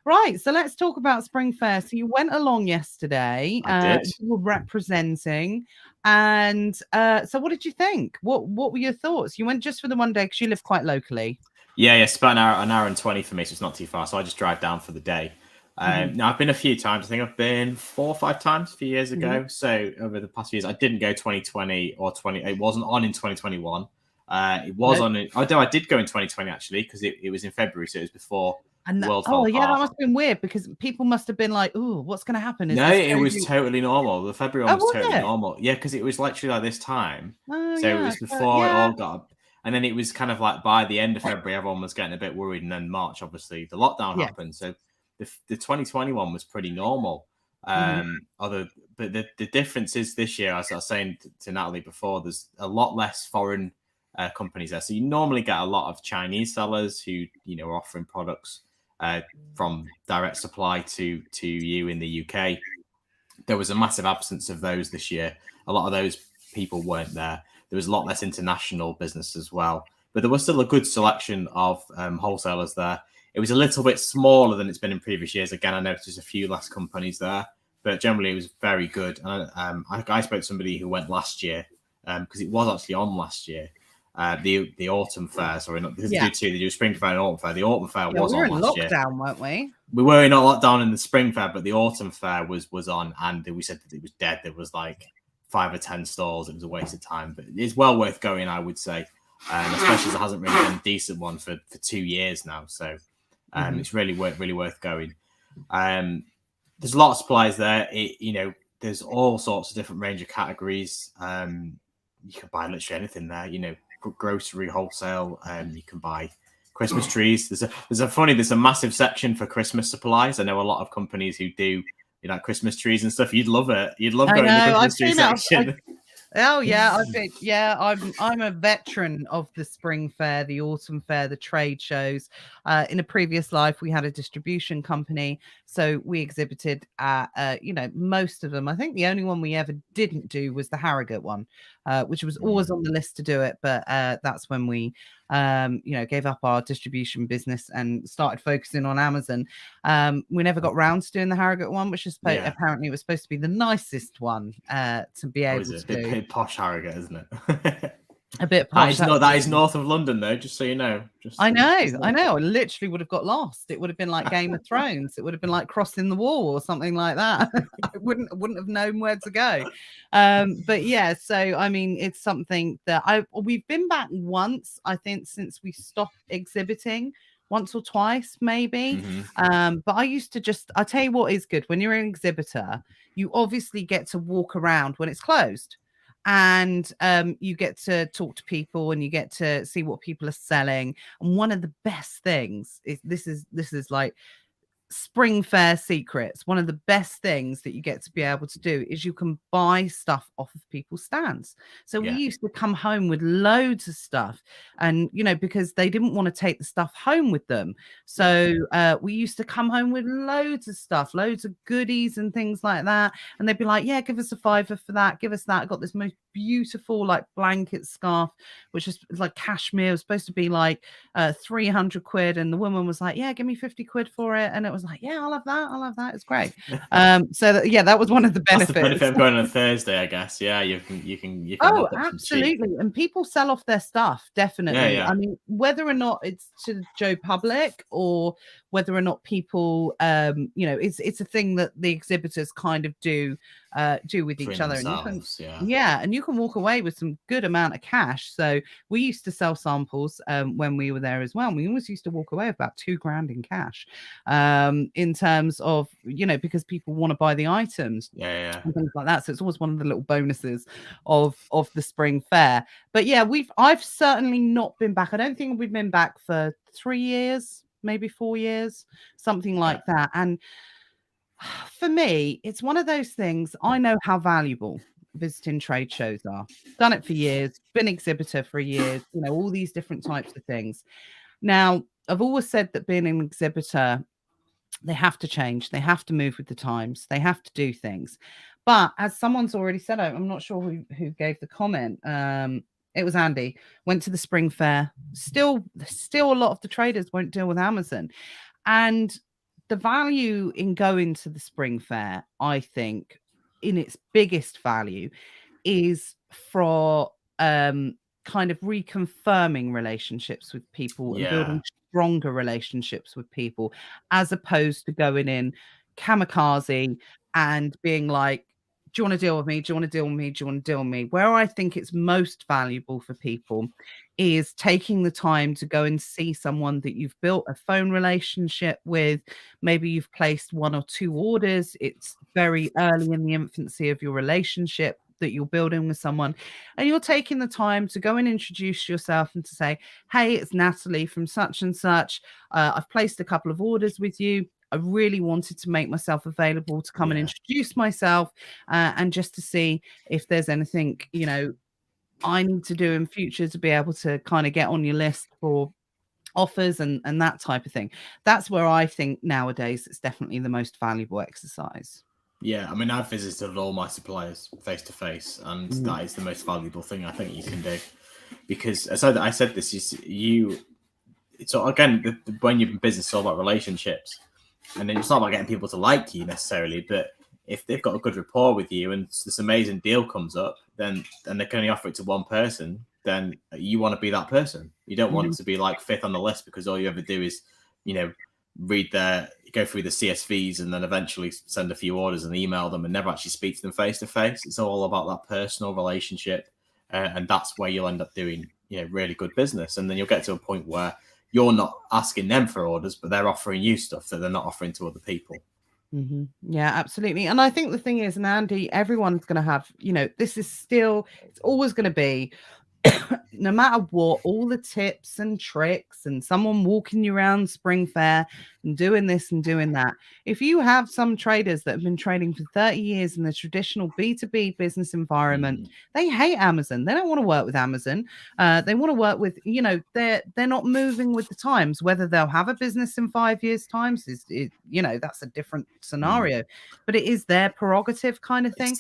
Right, so let's talk about Spring Fair. So you went along yesterday. I did. You were representing, and so what did you think? What were your thoughts? You went just for the one day because you live quite locally. Yeah, it's about an hour and 20 for me, so it's not too far. So I just drive down for the day. Now I've been a few times. I think I've been 4 or 5 times a few years ago. So over the past few years, I didn't go 2020 or 20. It wasn't on in 2021. It was on. Although I did go in 2020 actually, because it was in February, so it was before. And that must have been weird because people must have been like, "Oh, what's going to happen?" It was totally normal. The February one was totally normal. Yeah, because it was literally like this time. It was before it all got. And then it was kind of like by the end of February, everyone was getting a bit worried, and then March, obviously, the lockdown happened. So the 2021 was pretty normal. But the difference is this year, as I was saying to Natalie before, there's a lot less foreign companies there. So you normally get a lot of Chinese sellers who are offering products from direct supply to you in the UK. There was a massive absence of those this year. A lot of those people weren't there. There was a lot less international business as well, but there was still a good selection of wholesalers there. It was a little bit smaller than it's been in previous years. Again, I noticed there's a few less companies there, but generally it was very good. And I spoke to somebody who went last year because it was actually on last year. The autumn fair, sorry, not because they do spring fair and autumn fair. The autumn fair was on last year. We were in lockdown, weren't we? We were in lockdown in the spring fair, but the autumn fair was on, and we said that it was dead. There was like 5 or 10 stalls. It was a waste of time, but it's well worth going, I would say, especially as it hasn't really been a decent one for 2 years now. So it's really worth going. There's a lot of supplies there. There's all sorts of different range of categories. You can buy literally anything there. Grocery, wholesale. You can buy Christmas trees. There's a massive section for Christmas supplies. I know a lot of companies who do Christmas trees and stuff. You'd love it. You'd love going to the Christmas tree section. I'm a veteran of the spring fair, the autumn fair, the trade shows. In a previous life, we had a distribution company, so we exhibited at most of them. I think the only one we ever didn't do was the Harrogate one, which was always on the list to do it, but that's when we gave up our distribution business and started focusing on Amazon. We never got round to doing the Harrogate one, which is apparently it was supposed to be the nicest one to be able to do. A bit posh Harrogate, isn't it? A bit posh. That is north of London, though, just so you know. I know. I literally would have got lost. It would have been like Game of Thrones. It would have been like crossing the wall or something like that. I wouldn't have known where to go. But yeah, so I mean, it's something that we've been back once, I think, since we stopped exhibiting. Once or twice, maybe. But I used to I'll tell you what is good. When you're an exhibitor, you obviously get to walk around when it's closed. and you get to talk to people and you get to see what people are selling. And one of the best things is this is like spring fair secrets. One of the best things that you get to be able to do is you can buy stuff off of people's stands. So we used to come home with loads of stuff, and because they didn't want to take the stuff home with them, so we used to come home with loads of stuff, loads of goodies and things like that. And they'd be like, yeah, give us a £5 for that, give us that. I got this most beautiful like blanket scarf, which is like cashmere. It was supposed to be like 300 quid, and the woman was like, yeah, give me 50 quid for it. And it was like, yeah, I'll have that, it's great. That was one of the benefits. That's the benefit of going on a Thursday, I guess. You can oh, absolutely. And people sell off their stuff, definitely. Yeah. I mean, whether or not it's to Joe Public or whether or not people it's a thing that the exhibitors kind of do with each other. And and you can walk away with some good amount of cash. So we used to sell samples when we were there as well. We always used to walk away with about £2,000 in cash, in terms of because people want to buy the items and things like that. So it's always one of the little bonuses of the spring fair. But I've certainly not been back. I don't think we've been back for 3 years, maybe 4 years, something like that. And for me, it's one of those things. I know how valuable visiting trade shows are. Done it for years, been exhibitor for years, all these different types of things. Now, I've always said that being an exhibitor, they have to change, they have to move with the times, they have to do things. But as someone's already said, I'm not sure who gave the comment. It was Andy. Went to the spring fair. Still a lot of the traders won't deal with Amazon. And the value in going to the spring fair, I think, in its biggest value, is for kind of reconfirming relationships with people and building stronger relationships with people, as opposed to going in kamikaze and being like, do you want to deal with me? Do you want to deal with me? Do you want to deal with me? Where I think it's most valuable for people is taking the time to go and see someone that you've built a phone relationship with. Maybe you've placed 1 or 2 orders. It's very early in the infancy of your relationship that you're building with someone, and you're taking the time to go and introduce yourself and to say, hey, it's Natalie from such and such. I've placed a couple of orders with you. I really wanted to make myself available to come and introduce myself, and just to see if there's anything, I need to do in future to be able to kind of get on your list for offers and that type of thing. That's where I think nowadays it's definitely the most valuable exercise. Yeah, I mean, I've visited all my suppliers face to face, and that is the most valuable thing I think you can do. Because I said this is so again, when you're in business, it's all about relationships. And then it's not about getting people to like you necessarily, but if they've got a good rapport with you and this amazing deal comes up, then and they can only offer it to one person, then you want to be that person. You don't want to be like 5th on the list because all you ever do is, go through the CSVs and then eventually send a few orders and email them and never actually speak to them face to face. It's all about that personal relationship, and that's where you'll end up doing really good business. And then you'll get to a point where you're not asking them for orders, but they're offering you stuff that they're not offering to other people. Yeah, absolutely. And I think the thing is, and Andy, everyone's going to have, this is still, it's always going to be, no matter what, all the tips and tricks and someone walking you around spring fair and doing this and doing that. If you have some traders that have been trading for 30 years in the traditional B2B business environment, they hate Amazon. They don't want to work with Amazon. They want to work with, they're not moving with the times. Whether they'll have a business in 5 years' time is that's a different scenario, but it is their prerogative kind of thing.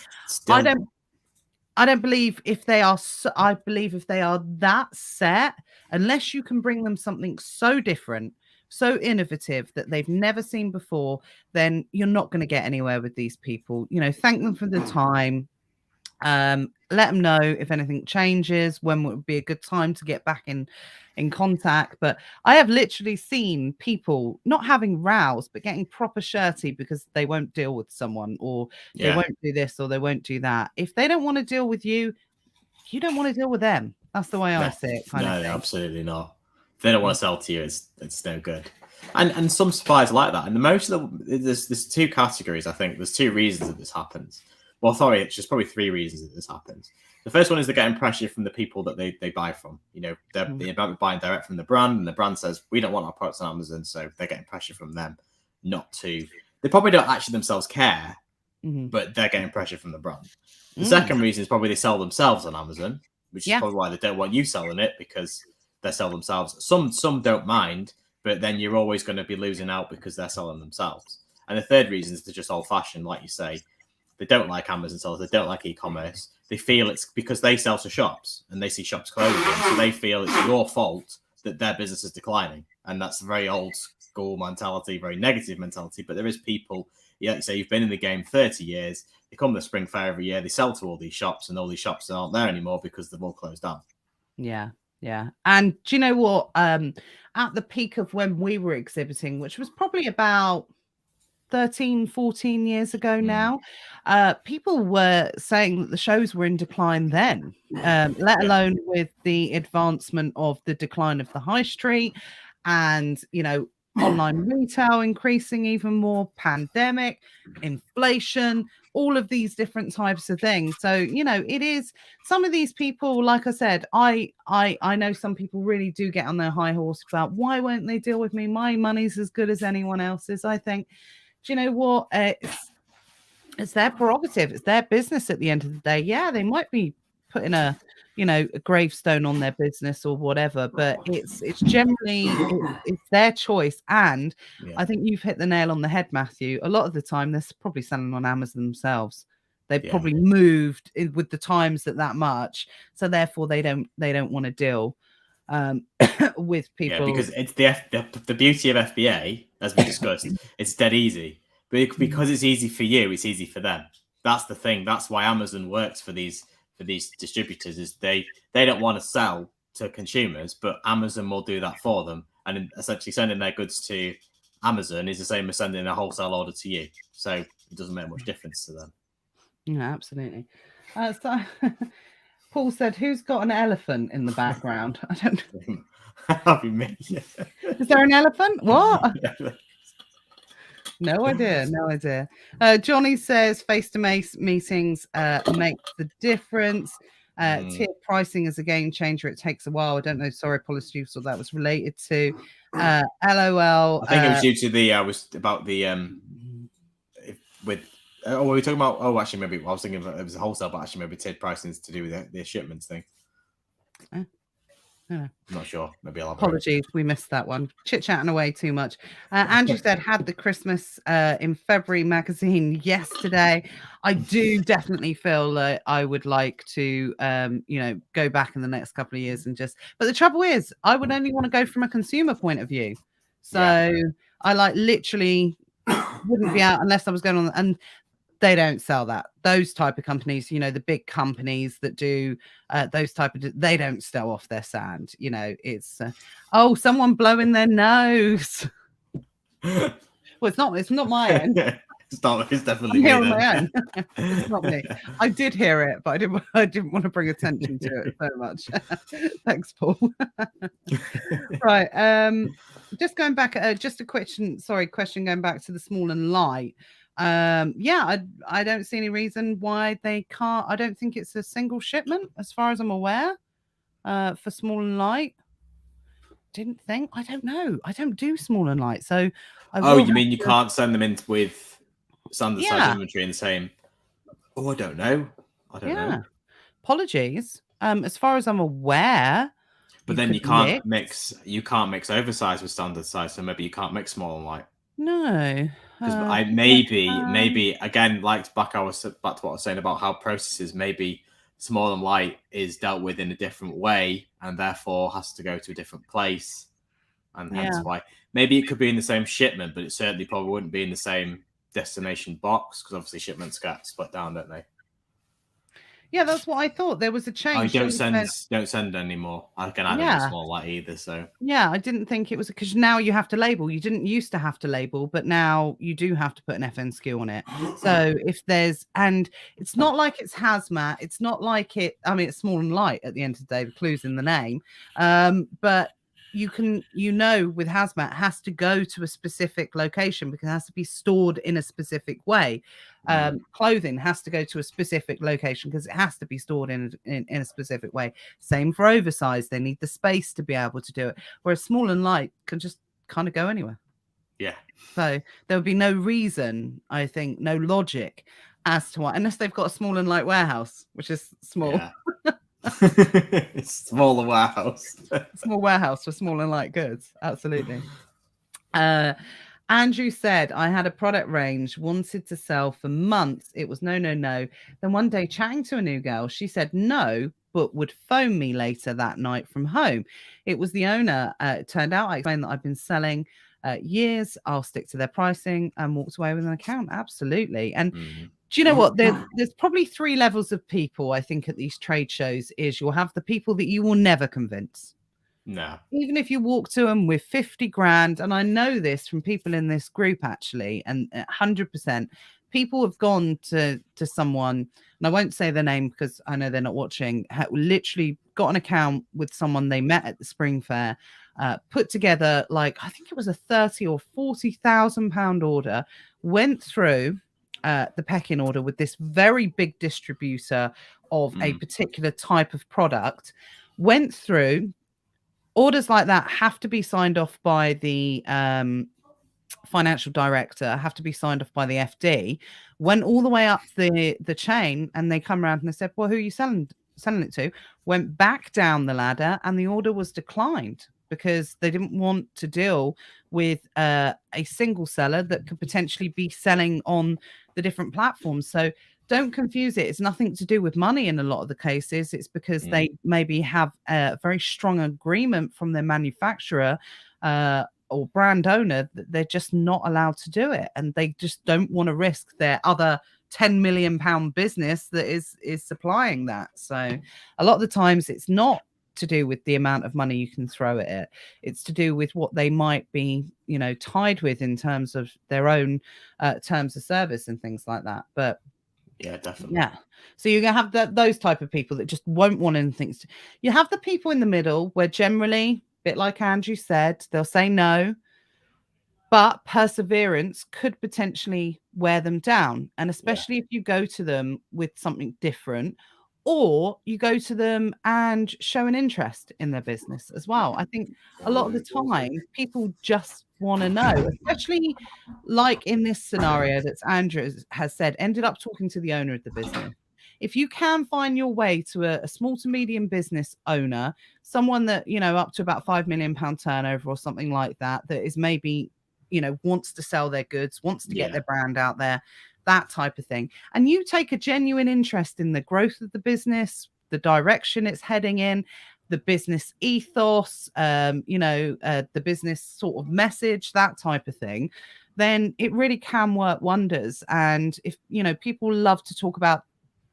I don't believe if they are, I believe if they are that set, unless you can bring them something so different, so innovative that they've never seen before, then you're not going to get anywhere with these people. Thank them for the time. Let them know if anything changes, when would be a good time to get back in contact. But I have literally seen people not having rows, but getting proper shirty because they won't deal with someone, or they won't do this, or they won't do that. If they don't want to deal with you, you don't want to deal with them. That's the way I see it. No, absolutely not. If they don't want to sell to you, it's no good. And some suppliers like that. And most of there's 2 categories. I think there's 2 reasons that this happens. Well, sorry, it's just probably 3 reasons that this happens. The first one is they're getting pressure from the people that they buy from. You know, they're buying direct from the brand, and the brand says, we don't want our products on Amazon, so they're getting pressure from them not to. They probably don't actually themselves care, but they're getting pressure from the brand. The second reason is probably they sell themselves on Amazon, which is probably why they don't want you selling it, because they sell themselves. Some don't mind, but then you're always going to be losing out because they're selling themselves. And the third reason is they're just old-fashioned, like you say. They don't like Amazon sellers. They don't like e-commerce. They feel it's because they sell to shops and they see shops closing, so they feel it's your fault that their business is declining. And that's a very old school mentality, very negative mentality. But there is people, say you've been in the game 30 years. They come to the spring fair every year. They sell to all these shops, and all these shops aren't there anymore because they've all closed down. Yeah. And do you know what? At the peak of when we were exhibiting, which was probably about 13, 14 years ago now, people were saying that the shows were in decline then, let alone with the advancement of the decline of the high street and, online retail increasing even more, pandemic, inflation, all of these different types of things. So, it is some of these people, like I said, I know some people really do get on their high horse about why won't they deal with me? My money's as good as anyone else's. I think, do you know what? It's their prerogative. It's their business at the end of the day. Yeah, they might be putting a gravestone on their business or whatever, but it's generally it's their choice. And I think you've hit the nail on the head, Matthew. A lot of the time, they're probably selling on Amazon themselves. They've probably moved with the times that much, so therefore they don't want to deal with people. Yeah, because it's the beauty of FBA, as we discussed. It's dead easy, but because it's easy for you, it's easy for them. That's the thing. That's why Amazon works for these distributors. Is they don't want to sell to consumers, but Amazon will do that for them. And essentially, sending their goods to Amazon is the same as sending a wholesale order to you. So it doesn't make much difference to them. Yeah, absolutely. So Paul said, "Who's got an elephant in the background?" I don't know. That'll be me. Is there an elephant? What? No idea. Johnny says face-to-face meetings make the difference. Tier pricing is a game changer. It takes a while. I don't know. Sorry, apologies what that was related to. LOL. I think it was due to was about the with. Were we talking about? Oh, actually, maybe I was thinking it was a wholesale, but actually maybe tiered pricing is to do with the shipments thing. I'm not sure. Maybe I'll apologies, we missed that one. Chit-chatting away too much. Andrew said, had the Christmas in February magazine yesterday. I do definitely feel like I would like to go back in the next couple of years and but the trouble is I would only want to go from a consumer point of view. So I literally wouldn't be out unless I was going on, and they don't sell that. Those type of companies, the big companies that do those type of, they don't stow off their sand. It's someone blowing their nose. Well, it's not my end. It's definitely me on my own. It's not me. I did hear it, but I didn't want to bring attention to it so much. Thanks, Paul. Right. Just going back, just a question going back to the small and light. I don't see any reason why they can't. I don't think it's a single shipment as far as I'm aware for small and light. I don't know. I don't do small and light. So you mean you can't send them in with standard size inventory in the same? Oh, I don't know. I don't know. Apologies. As far as I'm aware. But then you can't mix oversized with standard size, so maybe you can't mix small and light. No. Because maybe again, back to what I was saying about how processes, maybe small and light is dealt with in a different way and therefore has to go to a different place, and hence why maybe it could be in the same shipment, but it certainly probably wouldn't be in the same destination box, because obviously shipments get split down, don't they? Yeah, that's what I thought. There was a change. Don't send anymore. I can add in small light either. So I didn't think it was, because now you have to label. You didn't used to have to label, but now you do have to put an FN SKU on it. So if there's, and it's not like it's hazmat. It's not like it. I mean, it's small and light at the end of the day. The clue's in the name. But you can, with hazmat, has to go to a specific location because it has to be stored in a specific way. Clothing has to go to a specific location because it has to be stored in a specific way. Same for oversized. They need the space to be able to do it. Whereas small and light can just kind of go anywhere. Yeah. So there would be no reason, I think, no logic as to why, unless they've got a small and light warehouse, which is small. Yeah. Smaller warehouse. Small warehouse for small and light goods. Absolutely. Andrew said, I had a product range, wanted to sell for months. It was no. Then one day chatting to a new girl, she said no, but would phone me later that night from home. It was the owner. It turned out I explained that I've been selling years. I'll stick to their pricing, and walked away with an account. Absolutely. And do you know what? There's probably 3 levels of people, I think, at these trade shows. Is you'll have the people that you will never convince. No. Even if you walk to them with 50 grand, and I know this from people in this group actually, and 100%, people have gone to someone, and I won't say their name because I know they're not watching, literally got an account with someone they met at the spring fair, put together like, I think it was a 30 or 40,000 pound order, went through the pecking order with this very big distributor of a particular type of product, went through. Orders like that have to be signed off by the financial director, have to be signed off by the FD. Went all the way up the chain, and they come around and they said, well, who are you selling it to? Went back down the ladder, and the order was declined because they didn't want to deal with a single seller that could potentially be selling on the different platforms. So don't confuse it. It's nothing to do with money in a lot of the cases. It's because they maybe have a very strong agreement from their manufacturer or brand owner that they're just not allowed to do it. And they just don't want to risk their other 10 million pound business that is supplying that. So a lot of the times it's not to do with the amount of money you can throw at it. It's to do with what they might be, tied with in terms of their own terms of service and things like that. But yeah, definitely. Yeah. So you're going to have those type of people that just won't want anything. You have the people in the middle where generally, a bit like Andrew said, they'll say no, but perseverance could potentially wear them down. And especially if you go to them with something different, or you go to them and show an interest in their business as well. I think a lot of the time people just want to know, especially like in this scenario that Andrew has said, ended up talking to the owner of the business. If you can find your way to a small to medium business owner, someone that, up to about £5 million turnover or something like that, that is maybe, wants to sell their goods, wants to get their brand out there, that type of thing. And you take a genuine interest in the growth of the business, the direction it's heading in, the business ethos, the business sort of message, that type of thing, then it really can work wonders. And if, people love to talk about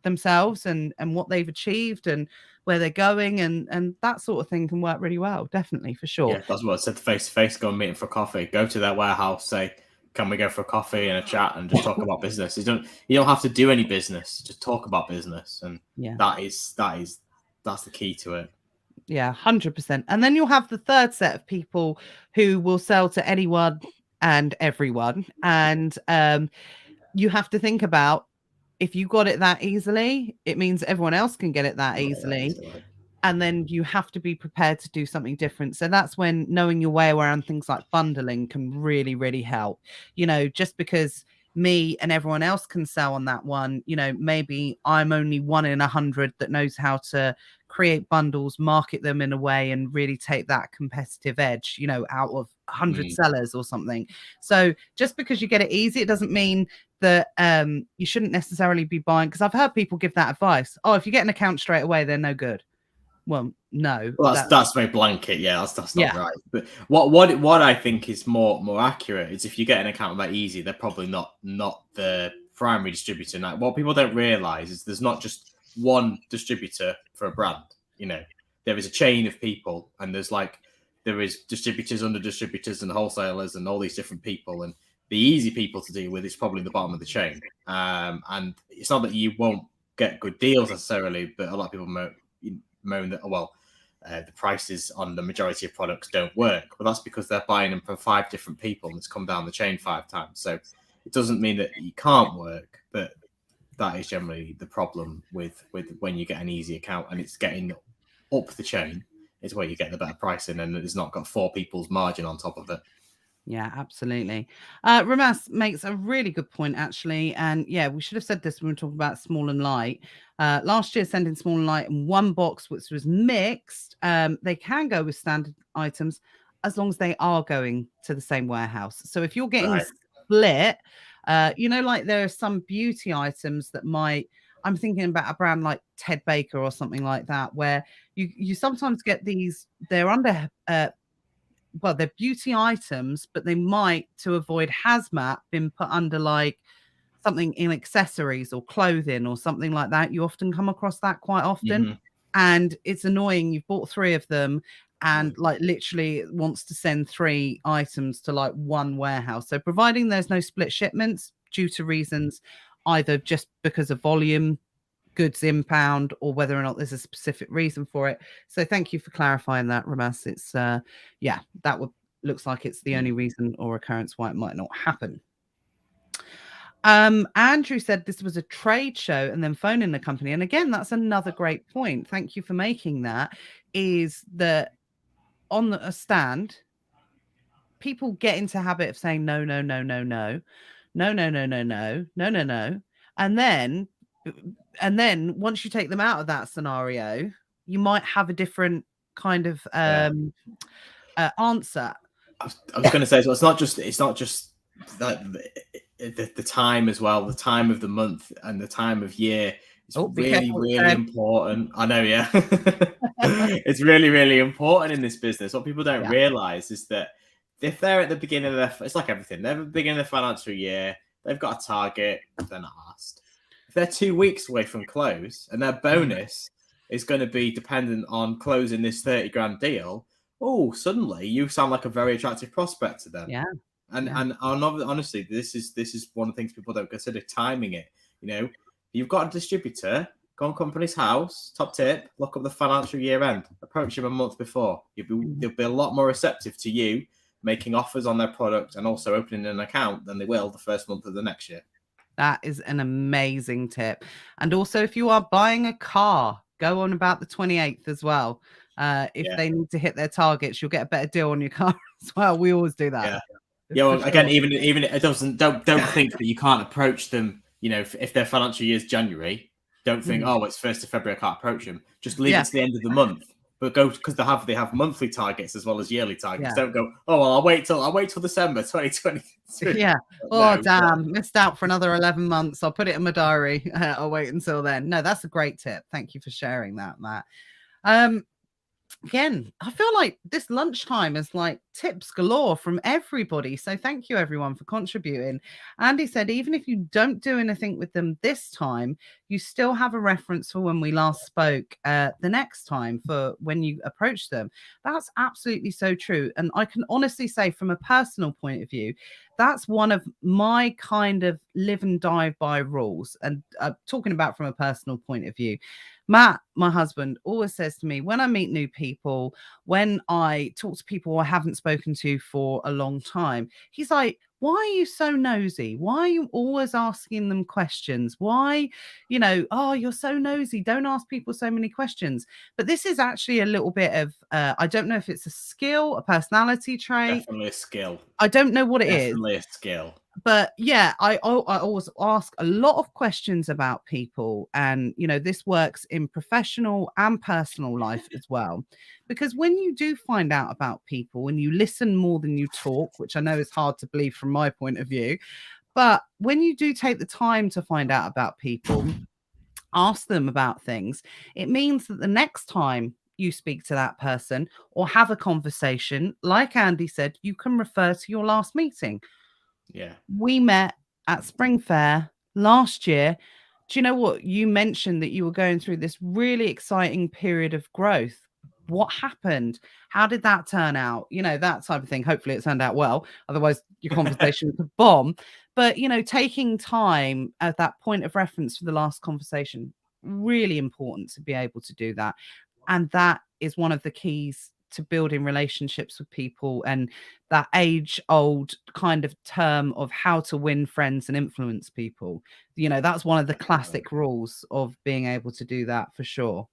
themselves and what they've achieved and where they're going, and that sort of thing can work really well. Definitely, for sure. Yeah, that's what I said, face to face, go and meet them for coffee, go to their warehouse, say, can we go for a coffee and a chat and just talk about business? You don't have to do any business, just talk about business. And that's the key to it. Yeah, 100%. And then you'll have the third set of people who will sell to anyone and everyone. And you have to think about, if you got it that easily, it means everyone else can get it that easily. And then you have to be prepared to do something different. So that's when knowing your way around things like bundling can really, really help. Just because me and everyone else can sell on that one, maybe I'm only 1 in 100 that knows how to create bundles, market them in a way, and really take that competitive edge, out of 100 sellers or something. So just because you get it easy, it doesn't mean that you shouldn't necessarily be buying. Because I've heard people give that advice. Oh, if you get an account straight away, they're no good. Well, no. Well, that's very blanket. Yeah, that's not right. But what I think is more accurate is if you get an account that easy, they're probably not the primary distributor. Now, what people don't realize is there's not just one distributor for a brand. There is a chain of people, and there is distributors under distributors and wholesalers and all these different people. And the easy people to deal with is probably the bottom of the chain. And it's not that you won't get good deals necessarily, but a lot of people moan that, the prices on the majority of products don't work. Well, that's because they're buying them from 5 different people and it's come down the chain 5 times. So it doesn't mean that you can't work, but that is generally the problem with when you get an easy account and it's getting up the chain is where you get the better pricing and it's not got 4 people's margin on top of it. Yeah, absolutely. Ramas makes a really good point, actually. And yeah, we should have said this when we were talking about small and light. Last year, sending small and light in one box, which was mixed. They can go with standard items as long as they are going to the same warehouse. So if you're getting split, like there are some beauty items that I'm thinking about a brand like Ted Baker or something like that, where you sometimes get these, they're under they're beauty items, but they might, to avoid hazmat, been put under like something in accessories or clothing or something like that. You often come across that quite often. And it's annoying. You've bought 3 of them and like literally wants to send 3 items to like one warehouse. So providing there's no split shipments due to reasons either just because of volume, goods impound, or whether or not there's a specific reason for it. So thank you for clarifying that, Ramas. It's that looks like it's the only reason or occurrence why it might not happen. Andrew said this was a trade show and then phoning the company. And again, that's another great point. Thank you for making that. Is that on a stand, people get into the habit of saying no, no, no, no, no, no, no, no, no, no, no, no, no. And then once you take them out of that scenario, you might have a different kind of answer. I was going to say, so it's not just that the time as well, the time of the month and the time of year. It's really important. I know, yeah. It's really, really important in this business. What people don't realize is that if they're at the beginning of it's like everything. They're at the beginning of the financial year. They've got a target. They're not asked. If they're 2 weeks away from close and their bonus is going to be dependent on closing this 30 grand deal, suddenly you sound like a very attractive prospect to them. Yeah. And honestly, this is one of the things people don't consider, timing it. You've got a distributor, go on company's house, top tip, look up the financial year end, approach them a month before. They'll be a lot more receptive to you making offers on their product and also opening an account than they will the first month of the next year. That is an amazing tip. And also, if you are buying a car, go on about the 28th as well. If they need to hit their targets, you'll get a better deal on your car as well. We always do that. Yeah. Well, again, even it doesn't. Don't think that you can't approach them. If their financial year is January, don't think, it's 1st of February, I can't approach them. Just leave it to the end of the month. But go, because they have monthly targets as well as yearly targets. Don't go, I'll wait till December 2023. Yeah. Damn, missed out for another 11 months. I'll put it in my diary. I'll wait until then. No, that's a great tip. Thank you for sharing that, Matt. Again, I feel like this lunchtime is like tips galore from everybody. So thank you, everyone, for contributing. Andy said, even if you don't do anything with them this time, you still have a reference for when we last spoke the next time for when you approach them. That's absolutely so true. And I can honestly say from a personal point of view, that's one of my kind of live and die by rules. And talking about from a personal point of view, Matt, my husband, always says to me when I meet new people, when I talk to people I haven't spoken to for a long time, he's like, why are you so nosy? Why are you always asking them questions? Why, you're so nosy. Don't ask people so many questions. But this is actually a little bit of, I don't know if it's a skill, a personality trait. Definitely a skill. I don't know what it is. Definitely a skill. But yeah, I always ask a lot of questions about people. And, this works in professional and personal life as well. Because when you do find out about people and you listen more than you talk, which I know is hard to believe from my point of view, but when you do take the time to find out about people, ask them about things, it means that the next time you speak to that person or have a conversation, like Andy said, you can refer to your last meeting. Yeah. We met at Spring Fair last year. Do you know what? You mentioned that you were going through this really exciting period of growth. What happened? How did that turn out? That type of thing. Hopefully it turned out well. Otherwise your conversation could bomb. But, taking time at that point of reference for the last conversation, really important to be able to do that. And that is one of the keys to building relationships with people, and that age old kind of term of how to win friends and influence people. That's one of the classic rules of being able to do that, for sure.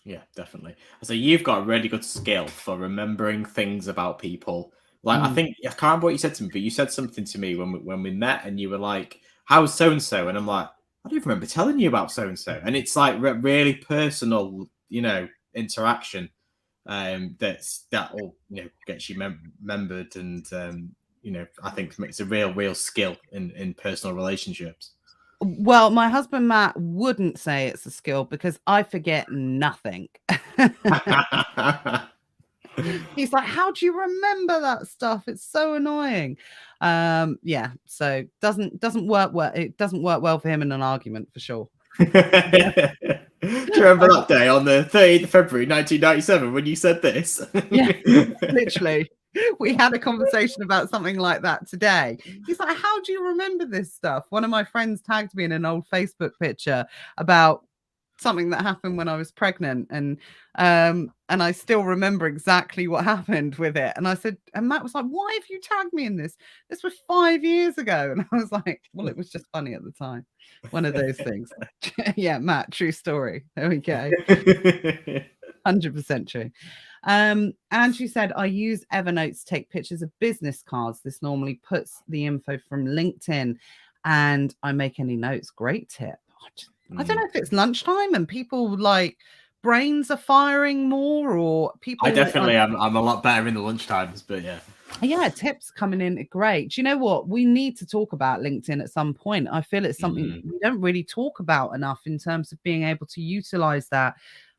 Yeah, definitely. So you've got a really good skill for remembering things about people. Like, I think, I can't remember what you said to me, but you said something to me when we met, and you were like, how's so-and-so? And I'm like, I don't remember telling you about so-and-so. And it's like really personal, interaction that all gets you remembered, and I think it's a real skill in personal relationships. Well, my husband Matt wouldn't say it's a skill because I forget nothing. He's like, how do you remember that stuff? It's so annoying. So doesn't work well. It doesn't work well for him in an argument, for sure. Do you remember that day on the 30th of February 1997 when you said this? Yeah, literally. We had a conversation about something like that today. He's like, how do you remember this stuff? One of my friends tagged me in an old Facebook picture about something that happened when I was pregnant, and I still remember exactly what happened with it. And I said, and Matt was like, why have you tagged me in this? This was 5 years ago. And I was like, well, it was just funny at the time. One of those things. Yeah, Matt, true story. There we go. 100% true. And she said, I use Evernote to take pictures of business cards. This normally puts the info from LinkedIn, and I make any notes. Great tip. I don't know if it's lunchtime and people like brains are firing more, or people. I definitely am. I'm a lot better in the lunchtimes, but yeah, tips coming in. Great. Do you know what? We need to talk about LinkedIn at some point. I feel it's something we don't really talk about enough in terms of being able to utilize that.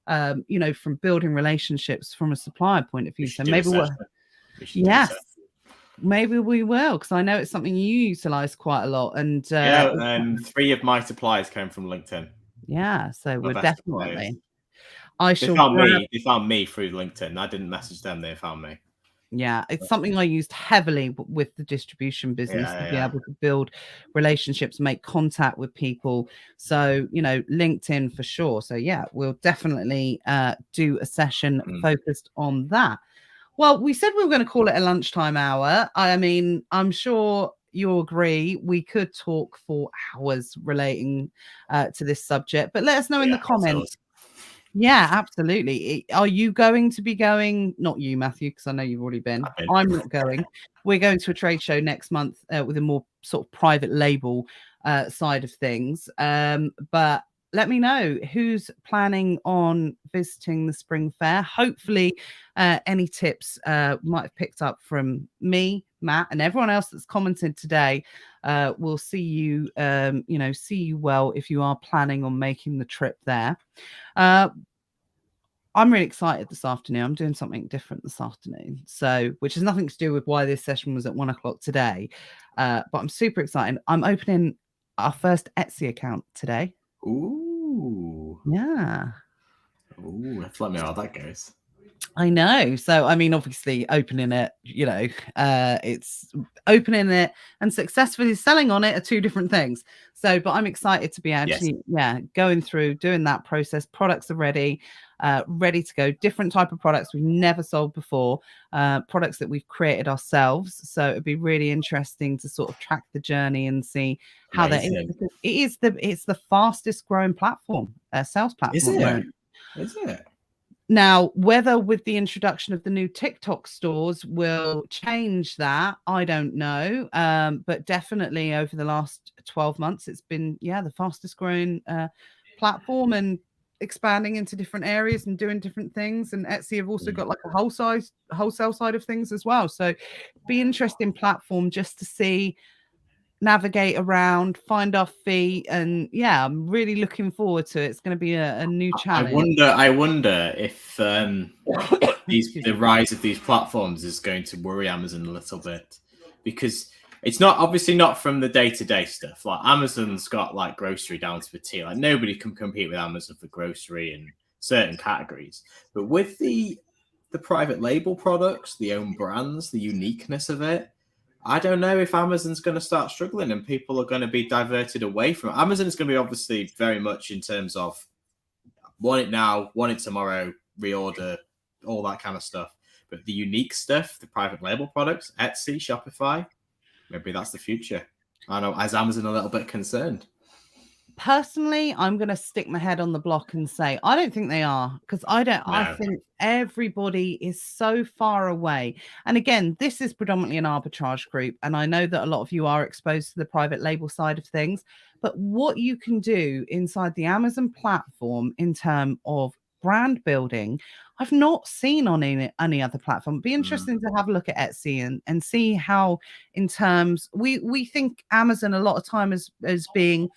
From building relationships from a supplier point of view. So maybe maybe we will, because I know it's something you utilize quite a lot. And 3 of my suppliers came from LinkedIn. Yeah, so we're definitely. They found me through LinkedIn. I didn't message them; they found me. Yeah, it's something I used heavily with the distribution business to be able to build relationships, make contact with people. So, LinkedIn for sure. So, yeah, we'll definitely do a session focused on that. Well, we said we were going to call it a lunchtime hour. I mean, I'm sure you'll agree we could talk for hours relating to this subject, but let us know in the comments. Yeah, absolutely. Are you going to be going? Not you, Matthew, because I know you've already been. I'm not going. We're going to a trade show next month with a more sort of private label side of things. But let me know who's planning on visiting the spring fair. Hopefully, any tips might have picked up from me, Matt, and everyone else that's commented today. We'll see you, see you well if you are planning on making the trip there. I'm really excited this afternoon. I'm doing something different this afternoon, which has nothing to do with why this session was at 1 o'clock today. But I'm super excited. I'm opening our first Etsy account today. Ooh. Yeah. Ooh, let's let me know how that goes. I know. So, I mean, obviously opening it, it's opening it and successfully selling on it are two different things. So, but I'm excited to be actually, going through doing that process. Products are ready to go. Different type of products we've never sold before, products that we've created ourselves. So it'd be really interesting to sort of track the journey and see how that is. It's the fastest growing platform, sales platform. Is it? Now, whether with the introduction of the new TikTok stores will change that, I don't know. But definitely over the last 12 months, it's been, the fastest growing platform, and expanding into different areas and doing different things. And Etsy have also got like a wholesale side of things as well. So be interesting platform just to see, navigate around, find our feet, and I'm really looking forward to it. It's going to be a new challenge. I wonder if the rise of these platforms is going to worry Amazon a little bit, because it's obviously not from the day-to-day stuff. Like Amazon's got like grocery down to a T. Like nobody can compete with Amazon for grocery in certain categories. But with the private label products, the own brands, the uniqueness of it, I don't know if Amazon's going to start struggling and people are going to be diverted away from it. Amazon is going to be obviously very much in terms of want it now, want it tomorrow, reorder, all that kind of stuff. But the unique stuff, the private label products, Etsy, Shopify, maybe that's the future. I know, as Amazon a little bit concerned. Personally, I'm going to stick my head on the block and say I don't think they are, because I think everybody is so far away. And again, this is predominantly an arbitrage group, and I know that a lot of you are exposed to the private label side of things, but what you can do inside the Amazon platform in terms of brand building, I've not seen on any other platform. It'd be interesting to have a look at Etsy and see how, in terms, we think Amazon a lot of time as being,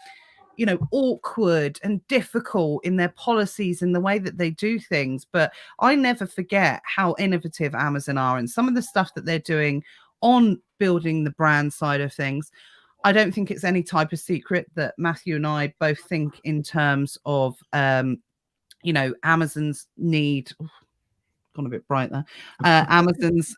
awkward and difficult in their policies and the way that they do things. But I never forget how innovative Amazon are, and some of the stuff that they're doing on building the brand side of things. I don't think it's any type of secret that Matthew and I both think in terms of, Amazon's need. Gone a bit bright there. Amazon's,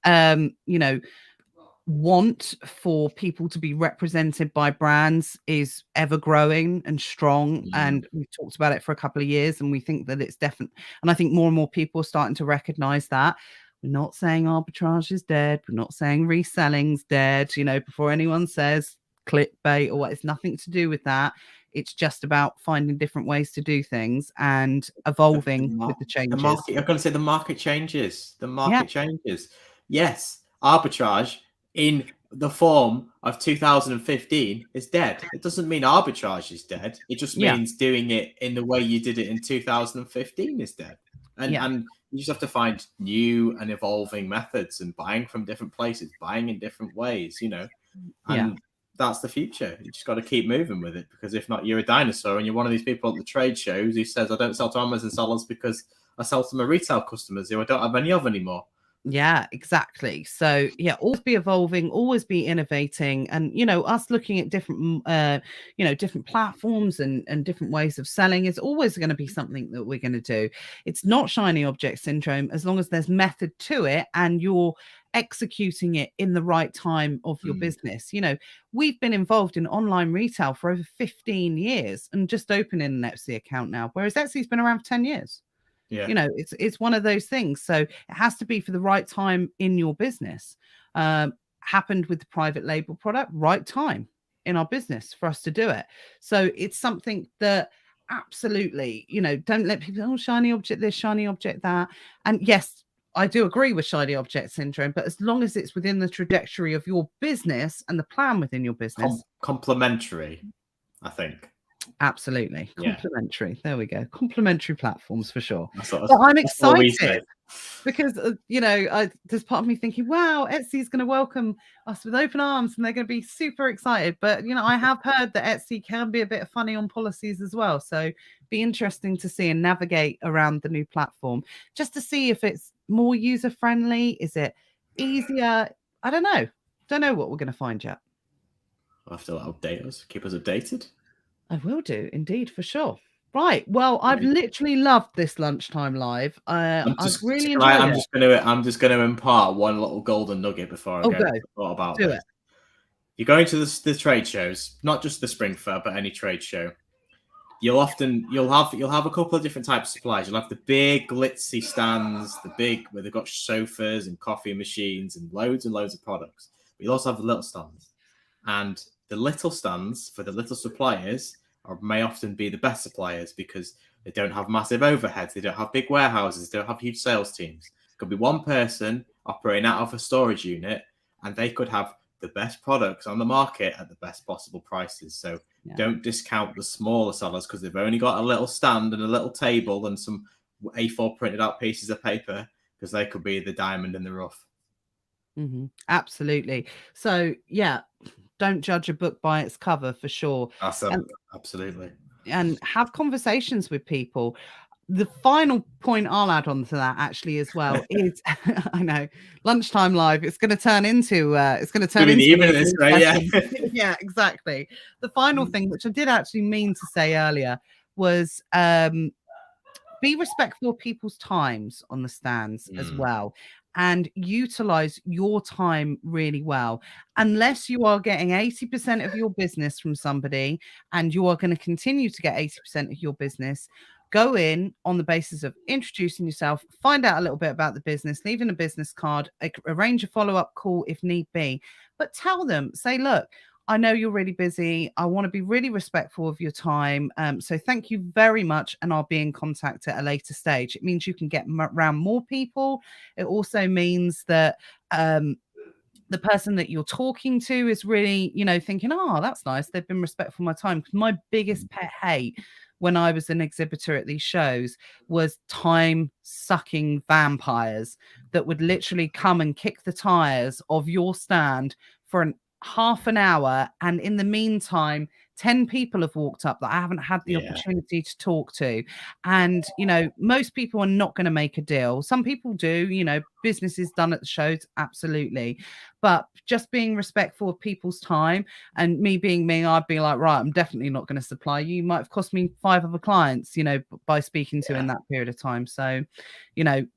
want for people to be represented by brands is ever growing and strong, and we've talked about it for a couple of years, and we think that it's definite, and I think more and more people are starting to recognize that. We're not saying arbitrage is dead, we're not saying reselling's dead, before anyone says clickbait or what. It's nothing to do with that. It's just about finding different ways to do things and evolving with the changes. I'm going to say the market changes. The market changes. Yes, arbitrage in the form of 2015 is dead. It doesn't mean arbitrage is dead. It just means doing it in the way you did it in 2015 is dead. And you just have to find new and evolving methods and buying from different places, buying in different ways, and that's the future. You just got to keep moving with it, because if not, you're a dinosaur, and you're one of these people at the trade shows who says, I don't sell to Amazon sellers because I sell to my retail customers who I don't have any of anymore. Yeah, exactly. So always be evolving, always be innovating, and us looking at different different platforms and different ways of selling is always going to be something that we're going to do. It's not shiny object syndrome as long as there's method to it and you're executing it in the right time of your business. We've been involved in online retail for over 15 years and just opening an Etsy account now, whereas Etsy's been around for 10 years. It's one of those things. So it has to be for the right time in your business. Happened with the private label product, right time in our business for us to do it. So it's something that absolutely, don't let people, shiny object this, shiny object that. And yes, I do agree with shiny object syndrome, but as long as it's within the trajectory of your business and the plan within your business. Complementary, I think. Absolutely. Complementary. Yeah. There we go. Complementary platforms for sure. But I'm excited because, there's part of me thinking, wow, Etsy is going to welcome us with open arms and they're going to be super excited. But, I have heard that Etsy can be a bit funny on policies as well. So be interesting to see and navigate around the new platform just to see if it's more user friendly. Is it easier? I don't know. Don't know what we're going to find yet. We'll have to update us, keep us updated. I will do, indeed, for sure. Right. Well, I've literally loved this lunchtime live. I've really enjoyed it. I'm just going to impart one little golden nugget before I thought about do this. You're going to the trade shows, not just the Spring Fair, but any trade show. You'll have a couple of different types of supplies. You'll have the big glitzy stands, where they've got sofas and coffee machines and loads of products. But you'll also have the little stands, and the little stands for the little suppliers may often be the best suppliers because they don't have massive overheads, they don't have big warehouses, they don't have huge sales teams. It could be one person operating out of a storage unit, and they could have the best products on the market at the best possible prices. So don't discount the smaller sellers because they've only got a little stand and a little table and some A4 printed out pieces of paper, because they could be the diamond in the rough. Absolutely. So don't judge a book by its cover, for sure. Absolutely. And have conversations with people. The final point I'll add on to that actually as well is, I know, lunchtime live. It's going to turn into this, right? Yeah, exactly. The final thing, which I did actually mean to say earlier, was be respectful of people's times on the stands as well, and utilize your time really well. Unless you are getting 80% of your business from somebody and you are going to continue to get 80% of your business, Go in on the basis of introducing yourself, find out a little bit about the business, leaving a business card, arrange a follow-up call if need be, but tell them, say, look, I know you're really busy. I want to be really respectful of your time. So thank you very much. And I'll be in contact at a later stage. It means you can get around more people. It also means that the person that you're talking to is really, thinking, oh, that's nice. They've been respectful of my time. Because my biggest pet hate when I was an exhibitor at these shows was time sucking vampires that would literally come and kick the tires of your stand for half an hour, and in the meantime 10 people have walked up that I haven't had the opportunity to talk to. And most people are not going to make a deal. Some people do, business is done at the shows, absolutely, but just being respectful of people's time. And me being me, I'd be like, right, I'm definitely not going to supply you. You might have cost me 5 other clients, by speaking to in that period of time. So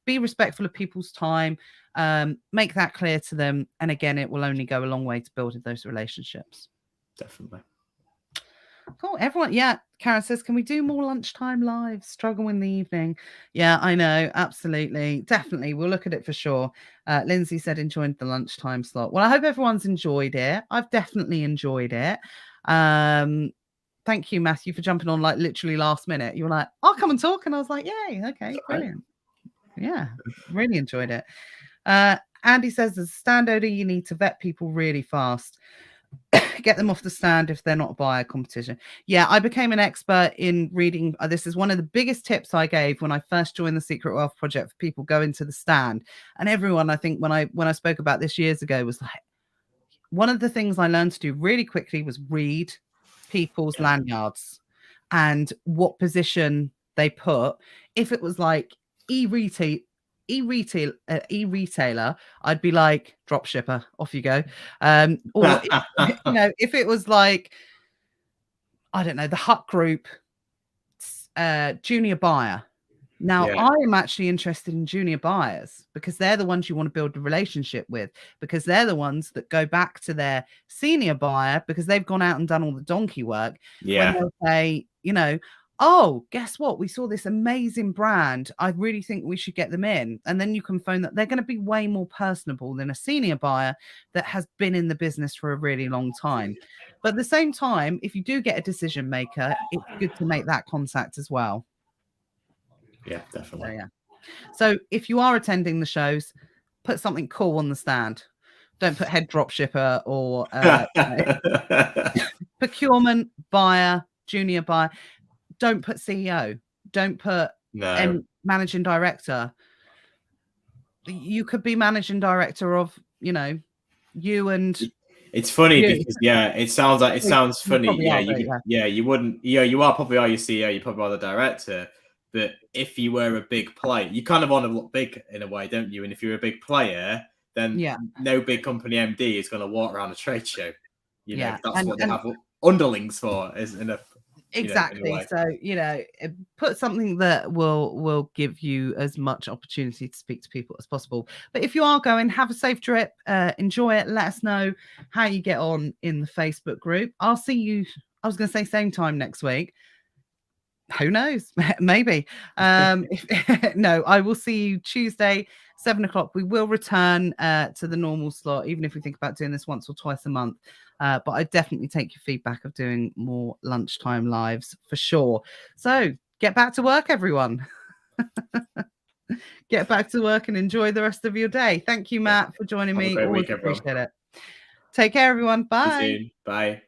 be respectful of people's time. Make that clear to them, and again, it will only go a long way to building those relationships. Definitely. Cool. Everyone, Karen says, can we do more lunchtime lives? Struggle in the evening. Yeah, I know, absolutely, definitely, we'll look at it for sure. Lindsay said enjoyed the lunchtime slot. Well, I hope everyone's enjoyed it. I've definitely enjoyed it. Thank you, Matthew, for jumping on like literally last minute. You were like, I'll come and talk, and I was like, yay, okay, brilliant. Yeah, really enjoyed it. Andy says, as a stand owner, you need to vet people really fast. Get them off the stand if they're not a buyer competition. Yeah, I became an expert in reading. This is one of the biggest tips I gave when I first joined the Secret Wealth Project for people going to the stand. And everyone, I think, when I spoke about this years ago, was like, one of the things I learned to do really quickly was read people's lanyards and what position they put. If it was like e-retailer, I'd be like, drop shipper, off you go. Or if it was like, I don't know, the Hut Group junior buyer. Now, I am actually interested in junior buyers because they're the ones you want to build a relationship with, because they're the ones that go back to their senior buyer because they've gone out and done all the donkey work. When they'll say, oh, guess what? We saw this amazing brand. I really think we should get them in. And then you can phone that they're going to be way more personable than a senior buyer that has been in the business for a really long time. But at the same time, if you do get a decision maker, it's good to make that contact as well. Yeah, definitely. So if you are attending the shows, put something cool on the stand. Don't put head drop shipper or procurement buyer, junior buyer. Don't put CEO. Don't put managing director. You could be managing director of, you and. It's funny because it sounds funny. You wouldn't. You are probably your CEO. You probably are the director. But if you were a big player, you kind of want to look big in a way, don't you? And if you're a big player, then no big company MD is going to walk around a trade show. That's what they have underlings for, isn't it? Exactly. So, put something that will give you as much opportunity to speak to people as possible. But if you are going, have a safe trip, enjoy it. Let us know how you get on in the Facebook group. I'll see you, I was going to say same time next week. Who knows? Maybe. No, I will see you Tuesday, 7:00. We will return to the normal slot, even if we think about doing this once or twice a month. But I definitely take your feedback of doing more lunchtime lives for sure. So get back to work, everyone. Get back to work and enjoy the rest of your day. Thank you, Matt, for joining me. Have a great Always week, everyone. appreciate it. Take care, everyone. Bye. Bye.